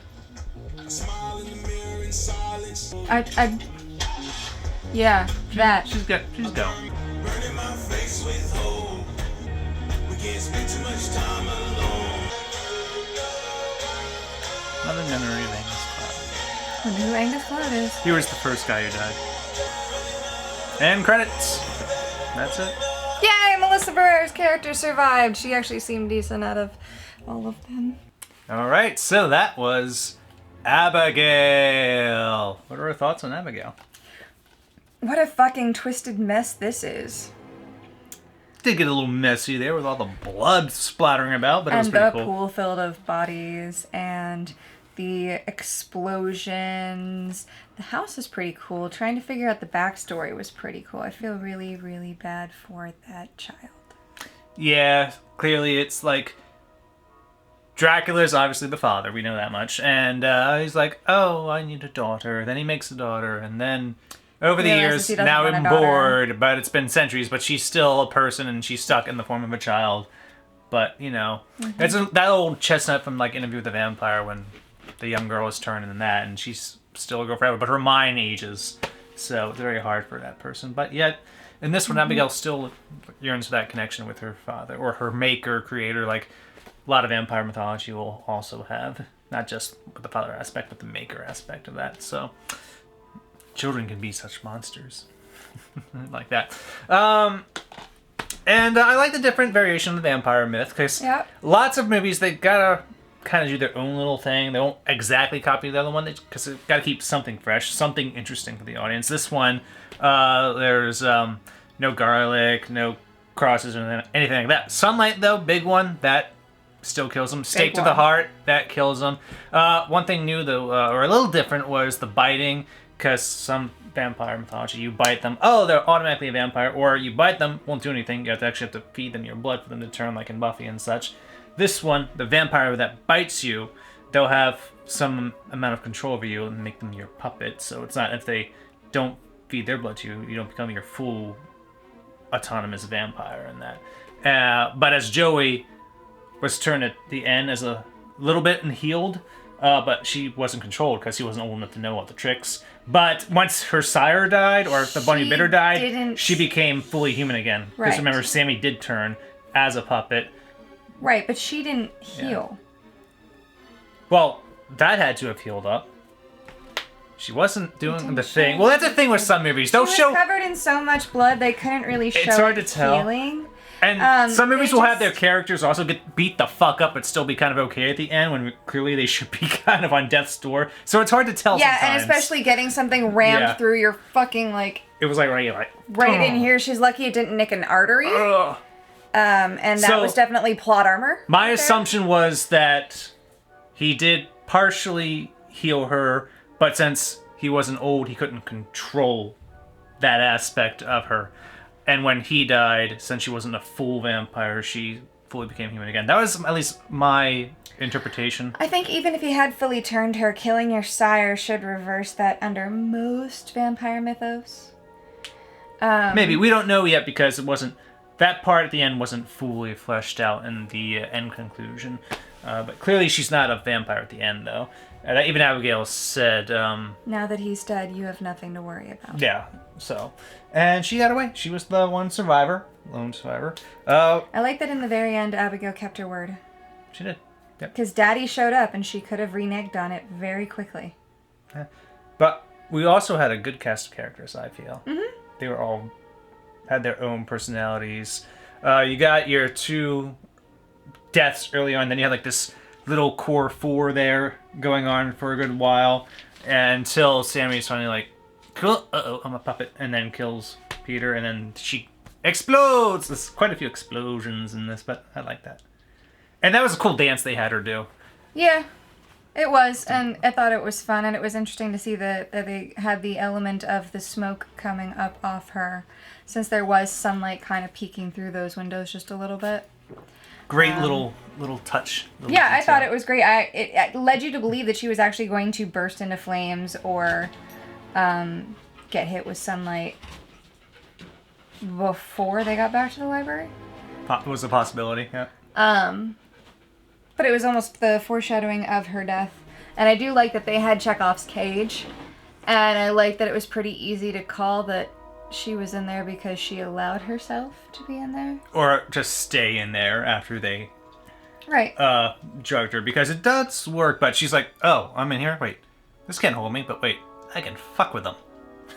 S1: Yeah, that.
S2: She's going. Another memory of Angus Cloud.
S1: Wonder who Angus Cloud is.
S2: He was the first guy who died. And credits. That's it.
S1: Yay! Melissa Barrera's character survived. She actually seemed decent out of all of them.
S2: Alright, so that was Abigail. What are our thoughts on Abigail?
S1: What a fucking twisted mess this is.
S2: Did get a little messy there with all the blood splattering about, but it was
S1: And
S2: pretty
S1: the
S2: cool.
S1: pool filled of bodies and the explosions. The house is pretty cool. Trying to figure out the backstory was pretty cool. I feel really, really bad for that child.
S2: Yeah, clearly it's like Dracula's obviously the father, we know that much. And he's like, oh, I need a daughter. Then he makes a daughter, and then over the
S1: Realizes
S2: years,
S1: he doesn't
S2: now
S1: want a
S2: I'm
S1: daughter.
S2: bored, but it's been centuries, but she's still a person and she's stuck in the form of a child. But, you know, it's that old chestnut from like Interview with the Vampire when the young girl is turning in that, and she's still a girl forever, but her mind ages. So it's very hard for that person. But yet, in this one, Abigail still yearns for that connection with her father, or her maker, creator, like a lot of vampire mythology will also have. Not just with the father aspect, but the maker aspect of that. So children can be such monsters. Like that. And I like the different variation of the vampire myth, because lots of movies, they gotta kind of do their own little thing. They won't exactly copy the other one, because they've got to keep something fresh, something interesting for the audience. This one, there's no garlic, no crosses, or anything like that. Sunlight, though, big one, that still kills them. Stake to the heart, that kills them. One thing new, though, or a little different, was the biting, because some vampire mythology, you bite them, oh, they're automatically a vampire, or you bite them, won't do anything, you actually have to feed them your blood for them to turn, like in Buffy and such. This one, the vampire that bites you, they'll have some amount of control over you and make them your puppet, so it's not, if they don't feed their blood to you, you don't become your full autonomous vampire in that. But as Joey was turned at the end as a little bit and healed, but she wasn't controlled because she wasn't old enough to know all the tricks. But once her sire died, or the bunny bitter died, she became fully human again. Because
S1: Right.
S2: remember, Sammy did turn as a puppet.
S1: Right, but she didn't heal.
S2: Well, that had to have healed up. She wasn't doing the thing. Well, that's the thing with some movies. They'll
S1: She
S2: show.
S1: was covered in so much blood they couldn't really show
S2: It's hard to
S1: it
S2: tell.
S1: healing.
S2: And some movies
S1: they
S2: will have
S1: just-
S2: their characters also get beat the fuck up, but still be kind of okay at the end, when clearly they should be kind of on death's door. So it's hard to tell.
S1: Yeah,
S2: sometimes.
S1: and especially getting something rammed
S2: Yeah.
S1: through your fucking like
S2: It was like right
S1: in here. She's lucky it didn't nick an artery. And that
S2: So-
S1: was definitely plot armor.
S2: My
S1: right
S2: assumption was that he did partially heal her, but since he wasn't old, he couldn't control that aspect of her. And when he died, since she wasn't a full vampire, she fully became human again. That was at least my interpretation.
S1: I think even if he had fully turned her, killing your sire should reverse that under most vampire mythos.
S2: Maybe. We don't know yet because it wasn't... That part at the end wasn't fully fleshed out in the end conclusion. But clearly she's not a vampire at the end, though. Even Abigail said...
S1: Now that he's dead, you have nothing to worry about.
S2: Yeah, so... And she got away. She was the one survivor. Lone survivor.
S1: I like that in the very end, Abigail kept her word.
S2: She did. Yep.
S1: Because Daddy showed up and she could have reneged on it very quickly.
S2: But we also had a good cast of characters, I feel.
S1: Mm-hmm.
S2: They were all... had their own personalities. You got your two deaths early on, then you had like this little core four there going on for a good while until Sammy's finally like, cool, uh-oh, I'm a puppet, and then kills Peter, and then she explodes. There's quite a few explosions in this, but I like that. And that was a cool dance they had her do.
S1: Yeah, it was, and I thought it was fun, and it was interesting to see that they had the element of the smoke coming up off her, since there was sunlight kind of peeking through those windows just a little bit.
S2: Great little touch. Little
S1: yeah,
S2: detail.
S1: I thought it was great. It led you to believe that she was actually going to burst into flames or get hit with sunlight before they got back to the library.
S2: Was a possibility, yeah.
S1: But it was almost the foreshadowing of her death. And I do like that they had Chekhov's cage. And I like that it was pretty easy to call that she was in there because she allowed herself to be in there.
S2: Or just stay in there after they
S1: right.
S2: Drugged her. Because it does work, but she's like, oh, I'm in here? Wait, this can't hold me, but wait, I can fuck with them.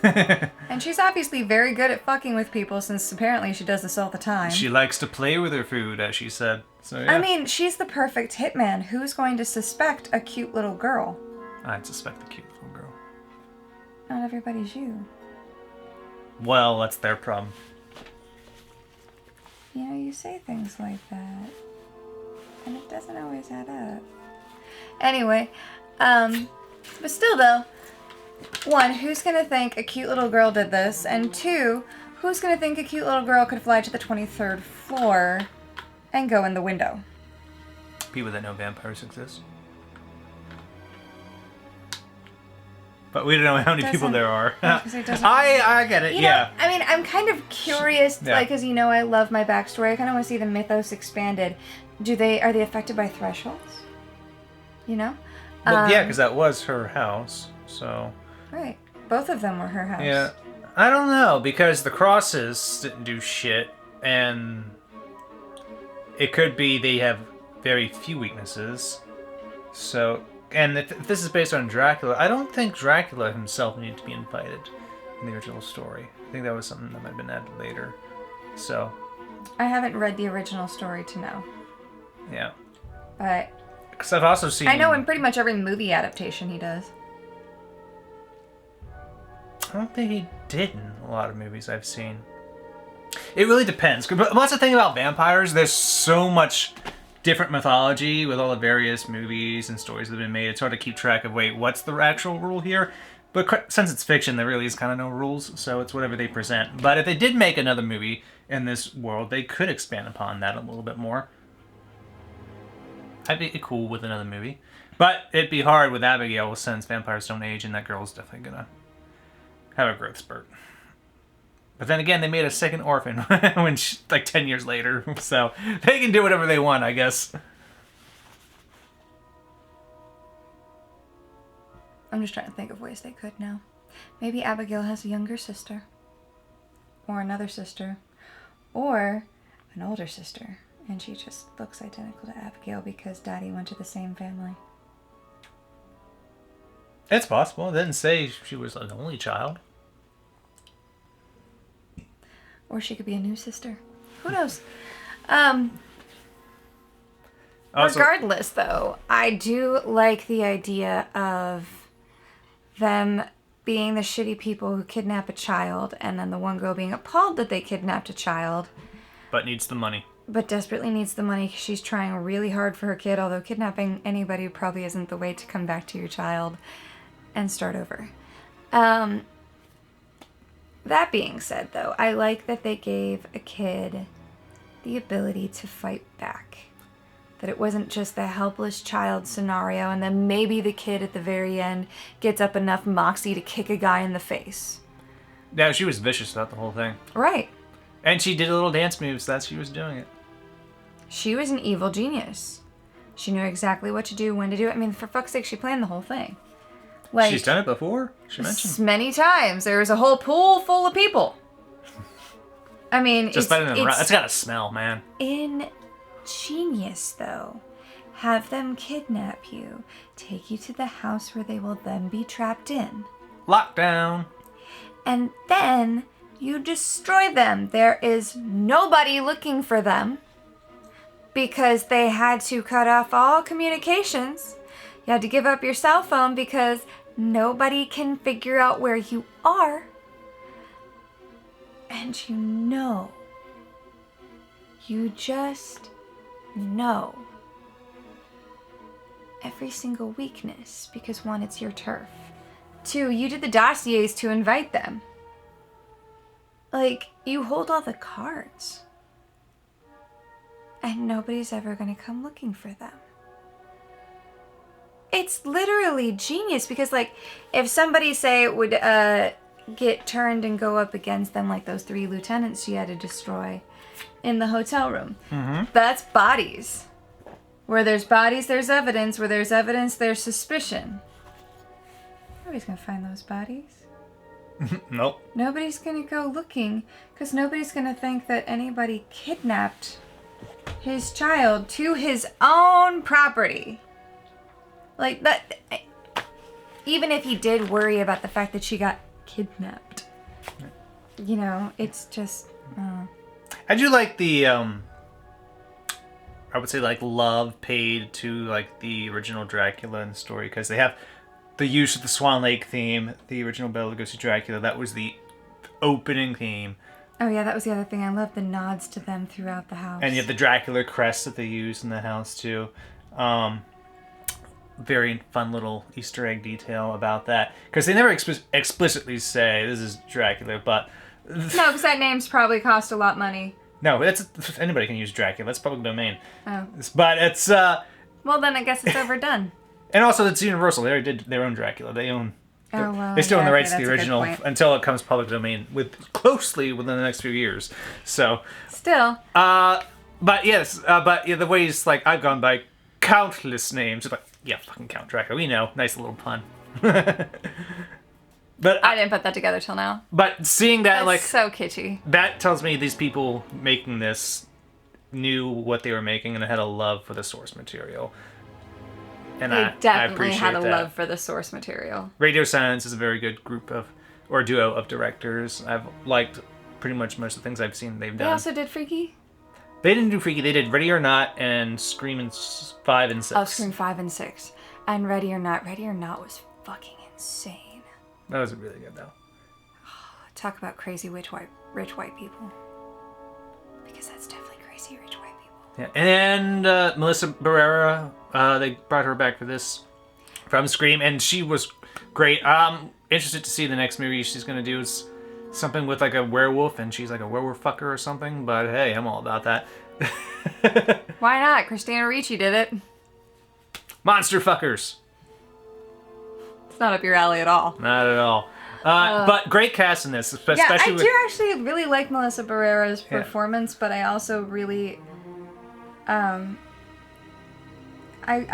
S1: And she's obviously very good at fucking with people since apparently she does this all the time.
S2: She likes to play with her food, as she said. So, yeah.
S1: I mean, she's the perfect hitman. Who's going to suspect a cute little girl?
S2: I'd suspect the cute little girl.
S1: Not everybody's you.
S2: Well, that's their problem.
S1: You know, you say things like that, and it doesn't always add up. Anyway, but still though, one, who's gonna think a cute little girl did this? And two, who's gonna think a cute little girl could fly to the 23rd floor and go in the window?
S2: People that know vampires exist. But we don't know how many people there are. I get it,
S1: you know, I mean, I'm kind of curious, like, because, you know, I love my backstory. I kind of want to see the mythos expanded. Are they affected by thresholds? You know?
S2: Well, yeah, because that was her house, so...
S1: Right. Both of them were her house.
S2: Yeah. I don't know, because the crosses didn't do shit, and it could be they have very few weaknesses, so... And if this is based on Dracula, I don't think Dracula himself needed to be invited in the original story. I think that was something that might have been added later. So...
S1: I haven't read the original story to know.
S2: Yeah.
S1: But...
S2: Because I've also seen...
S1: I know in pretty much every movie adaptation he does.
S2: I don't think he did in a lot of movies I've seen. It really depends. But that's the thing about vampires. There's so much different mythology with all the various movies and stories that have been made. It's hard to keep track of, wait, what's the actual rule here? But since it's fiction, there really is kind of no rules, so it's whatever they present. But if they did make another movie in this world, they could expand upon that a little bit more. I'd be cool with another movie. But it'd be hard with Abigail since vampires don't age, and that girl's definitely gonna have a growth spurt. But then again, they made a second orphan when like 10 years later, so they can do whatever they want, I guess.
S1: I'm just trying to think of ways they could now. Maybe Abigail has a younger sister, or another sister, or an older sister, and she just looks identical to Abigail because Daddy went to the same family.
S2: It's possible. It didn't say she was an only child.
S1: Or she could be a new sister. Who knows? Regardless, though, I do like the idea of them being the shitty people who kidnap a child, and then the one girl being appalled that they kidnapped a child.
S2: But needs the money.
S1: But desperately needs the money because she's trying really hard for her kid, although kidnapping anybody probably isn't the way to come back to your child and start over. That being said, though, I like that they gave a kid the ability to fight back. That it wasn't just the helpless child scenario, and then maybe the kid at the very end gets up enough moxie to kick a guy in the face.
S2: Yeah, she was vicious about the whole thing.
S1: Right.
S2: And she did a little dance moves as she was doing it.
S1: She was an evil genius. She knew exactly what to do, when to do it. I mean, for fuck's sake, she planned the whole thing. Like,
S2: she's done it before, she mentioned.
S1: Many times. There was a whole pool full of people. I mean,
S2: just letting them run. That's gotta smell, man.
S1: Ingenious, though. Have them kidnap you, take you to the house where they will then be trapped in.
S2: Lockdown.
S1: And then you destroy them. There is nobody looking for them because they had to cut off all communications. You had to give up your cell phone because nobody can figure out where you are. And you know You just know every single weakness because 1, it's your turf. 2, you did the dossiers to invite them. Like, you hold all the cards. And nobody's ever gonna come looking for them. It's literally genius because, like, if somebody, say, would get turned and go up against them, like those 3 lieutenants she had to destroy in the hotel room, that's bodies. Where there's bodies, there's evidence. Where there's evidence, there's suspicion. Nobody's gonna find those bodies.
S2: Nope.
S1: Nobody's gonna go looking because nobody's gonna think that anybody kidnapped his child to his own property. Like that. Even if he did worry about the fact that she got kidnapped, you know, it's just.
S2: I do like the I would say like love paid to like the original Dracula in the story because they have the use of the Swan Lake theme, the original Bela Lugosi Dracula. That was the opening theme.
S1: Oh yeah, that was the other thing. I love the nods to them throughout the house.
S2: And you have the Dracula crest that they use in the house too. Very fun little Easter egg detail about that because they never explicitly say this is Dracula, but
S1: no, because that name's probably cost a lot of money.
S2: No, anybody can use Dracula. That's public domain.
S1: Oh.
S2: But it's
S1: well, then I guess it's overdone.
S2: And also, it's Universal. They already did their own Dracula. They own.
S1: Oh well.
S2: They still own the rights
S1: okay,
S2: to the original until it comes public domain closely within the next few years. So.
S1: Still.
S2: But yes, but yeah, the ways like I've gone by countless names. It's like yeah, fucking Count Dracula. We know. Nice little pun. But
S1: I didn't put that together till now.
S2: But seeing that,
S1: that's
S2: like,
S1: so kitschy. That
S2: tells me these people making this knew what they were making and had a love for the source material. And
S1: they definitely
S2: appreciate
S1: had a
S2: that.
S1: love for the source material.
S2: Radio Silence is a very good group of, or duo of directors. I've liked pretty much most of the things I've seen they've done.
S1: They also did Freaky?
S2: They didn't do Freaky. They did Ready or Not and Scream 5 and 6.
S1: Oh, Scream 5 and 6. And Ready or Not. Ready or Not was fucking insane.
S2: That was really good, though.
S1: Talk about crazy rich white people. Because that's definitely crazy rich white people.
S2: Yeah, and Melissa Barrera, they brought her back for this from Scream, and she was great. I'm interested to see the next movie she's going to do. It's something with like a werewolf, and she's like a werewolf fucker or something, but hey, I'm all about that.
S1: Why not? Christina Ricci did it.
S2: Monster fuckers.
S1: It's not up your alley at all.
S2: Not at all. But great cast in this, especially
S1: yeah, I do actually really like Melissa Barrera's performance, but I also really, I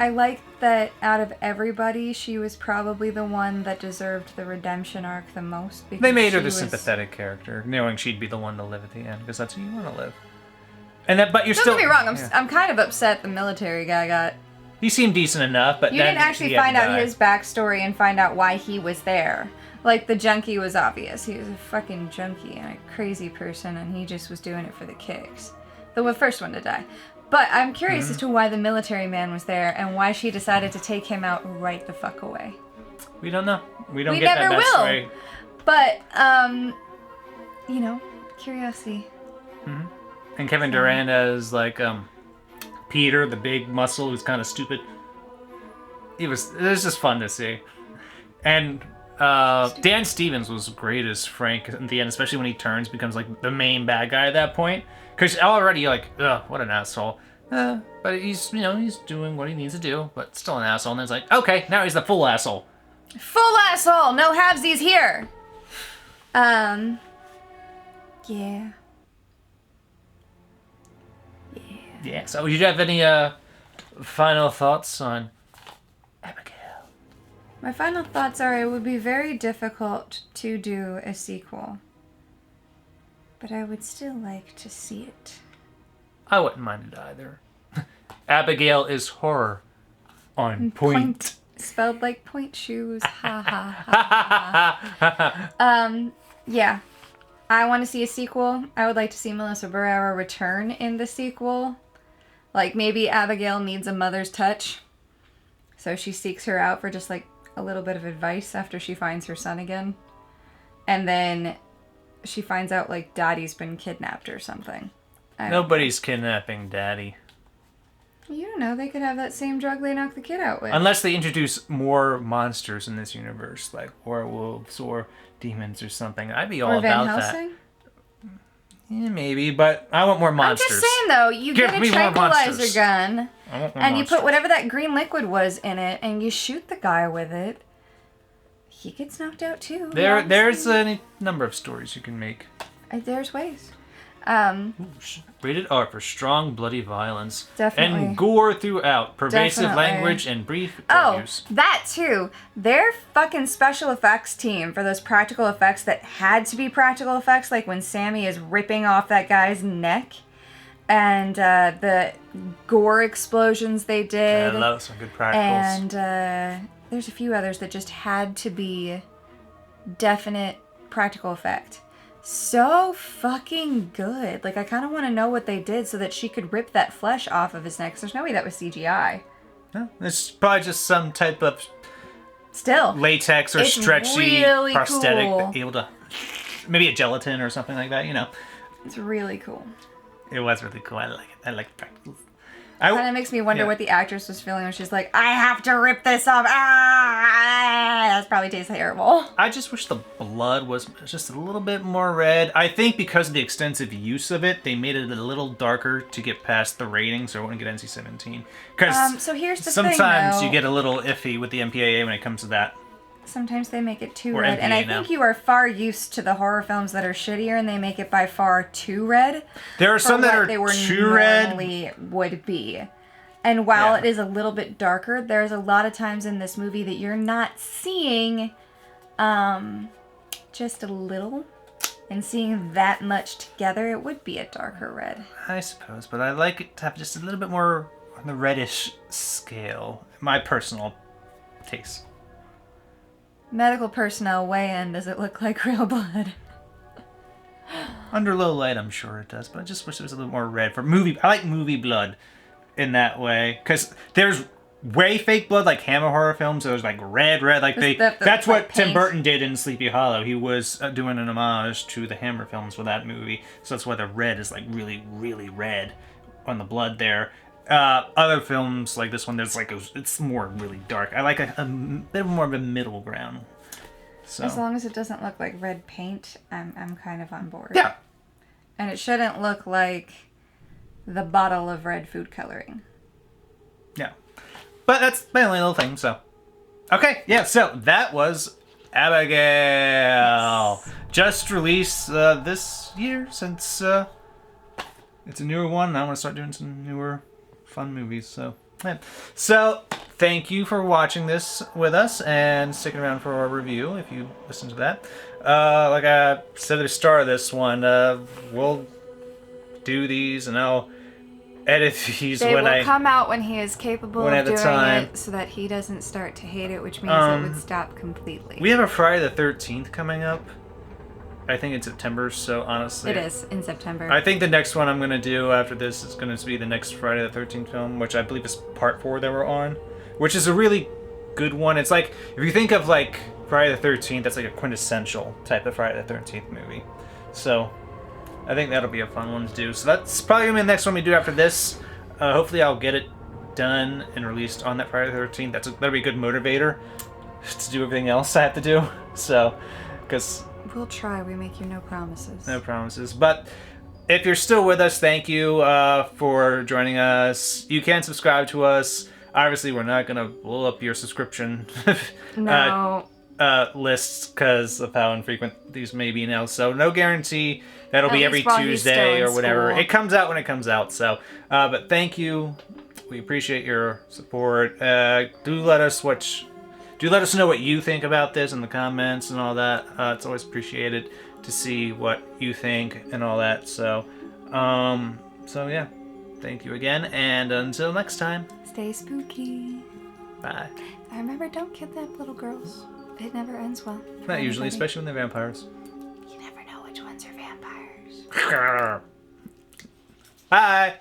S1: like that out of everybody, she was probably the one that deserved the redemption arc the most. Because
S2: they made her the sympathetic character, knowing she'd be the one to live at the end, because that's who you want to live. And that, but you're
S1: Don't get me wrong, I'm kind of upset the military guy got.
S2: He seemed decent enough, but
S1: you didn't actually find out his backstory and find out why he was there. Like, the junkie was obvious. He was a fucking junkie and a crazy person, and he just was doing it for the kicks. The first one to die. But I'm curious as to why the military man was there and why she decided to take him out right the fuck away.
S2: We don't know. We don't get that backstory.
S1: But, you know, curiosity.
S2: Mm-hmm. And Kevin Durant as, like, Peter, the big muscle who's kind of stupid. It was just fun to see. And Dan Stevens was great as Frank at the end, especially when he turns, becomes like the main bad guy at that point. Because already you're like, ugh, what an asshole. But he's, you know, he's doing what he needs to do, but still an asshole. And then it's like, okay, now he's the full asshole.
S1: Full asshole! No halvesies here! Yeah.
S2: Yeah, so did you have any final thoughts on Abigail?
S1: My final thoughts are it would be very difficult to do a sequel. But I would still like to see it.
S2: I wouldn't mind it either. Abigail is horror on point.
S1: Spelled like point shoes. Ha ha ha ha. Yeah. I want to see a sequel. I would like to see Melissa Barrera return in the sequel. Like, maybe Abigail needs a mother's touch. So she seeks her out for just, like, a little bit of advice after she finds her son again. And then she finds out, like, Daddy's been kidnapped or something.
S2: Nobody's kidnapping Daddy.
S1: You don't know. They could have that same drug they knocked the kid out with.
S2: Unless they introduce more monsters in this universe, like werewolves or demons or something. I'd be all
S1: or Van
S2: about
S1: Helsing?
S2: that. Yeah, maybe, but I want more monsters.
S1: I'm just saying, though, you
S2: Give
S1: get
S2: me
S1: a
S2: more
S1: tranquilizer
S2: monsters.
S1: gun,
S2: I want more
S1: and you
S2: monsters.
S1: put whatever that green liquid was in it, and you shoot the guy with it. He gets knocked out, too.
S2: There's a number of stories you can make.
S1: There's ways.
S2: Rated R for strong, bloody violence.
S1: Definitely.
S2: And gore throughout. Pervasive
S1: Definitely.
S2: language and brief
S1: Oh,
S2: use.
S1: that too. Their fucking special effects team for those practical effects that had to be practical effects, like when Sammy is ripping off that guy's neck, and the gore explosions they did.
S2: Yeah, that was some good practicals.
S1: And there's a few others that just had to be definite practical effect. So fucking good. Like, I kind of want to know what they did so that she could rip that flesh off of his neck. 'Cause there's no way that was CGI.
S2: No, it's probably just some type of
S1: Still,
S2: latex or
S1: it's
S2: stretchy
S1: really
S2: prosthetic
S1: cool.
S2: able to, maybe a gelatin or something like that, you know.
S1: It's really cool.
S2: It was really cool. I like it. I like the practicals.
S1: Kind of makes me wonder what the actress was feeling when she's like, I have to rip this off. That probably tastes terrible.
S2: I just wish the blood was just a little bit more red. I think because of the extensive use of it, they made it a little darker to get past the rating, so it wouldn't get NC-17. Because
S1: so here's the
S2: sometimes
S1: thing,
S2: you get a little iffy with the MPAA when it comes to that.
S1: Sometimes they make it too
S2: Or
S1: red. And I
S2: MPA now.
S1: think you are far used to the horror films that are shittier, and they make it by far too red.
S2: There are
S1: for
S2: some that
S1: what
S2: are
S1: they were
S2: too red.
S1: normally would be. And while it is a little bit darker, there's a lot of times in this movie that you're not seeing just a little. And seeing that much together, it would be a darker red.
S2: I suppose, but I like it to have just a little bit more on the reddish scale. My personal taste.
S1: Medical personnel weigh in. Does it look like real blood?
S2: Under low light, I'm sure it does, but I just wish there was a little more red for movie. I like movie blood in that way, because there's way fake blood, like Hammer horror films. There's like red, like that's what Tim Burton did in Sleepy Hollow. He was doing an homage to the Hammer films for that movie, so that's why the red is like really, really red on the blood there. Other films like this one, there's like it's more really dark. I like a bit more of a middle ground. So.
S1: As long as it doesn't look like red paint, I'm kind of on board.
S2: Yeah.
S1: And it shouldn't look like the bottle of red food coloring.
S2: Yeah. But that's my only little thing, so. Okay, yeah, so that was Abigail. Yes. Just released this year, since it's a newer one. And I want to start doing some newer fun movies, so. Yeah. So, thank you for watching this with us and sticking around for our review, if you listen to that. Like I said at the start of this one, we'll do these and I'll edit these
S1: they
S2: when
S1: will come out when he is capable of doing
S2: time.
S1: it, so that he doesn't start to hate it, which means it would stop completely.
S2: We have a Friday the 13th coming up. I think in September, so honestly.
S1: It is in September.
S2: I think the next one I'm going to do after this is going to be the next Friday the 13th film, which I believe is part 4 that we're on, which is a really good one. It's like, if you think of like Friday the 13th, that's like a quintessential type of Friday the 13th movie. So, I think that'll be a fun one to do. So that's probably going to be the next one we do after this. Hopefully I'll get it done and released on that Friday the 13th. That'll be a good motivator to do everything else I have to do. So, because...
S1: We'll try. We make you no promises.
S2: No promises. But if you're still with us, thank you for joining us. You can subscribe to us. Obviously, we're not going to blow up your subscription lists because of how infrequent these may be now. So no guarantee that'll be every Tuesday or whatever. It comes out when it comes out. So, but thank you. We appreciate your support. Do let us know what you think about this in the comments and all that. It's always appreciated to see what you think and all that. So yeah. Thank you again, and until next time.
S1: Stay spooky.
S2: Bye.
S1: I remember, don't kidnap little girls. It never ends well.
S2: Not usually, especially when they're vampires.
S1: You never know which ones are vampires.
S2: Bye.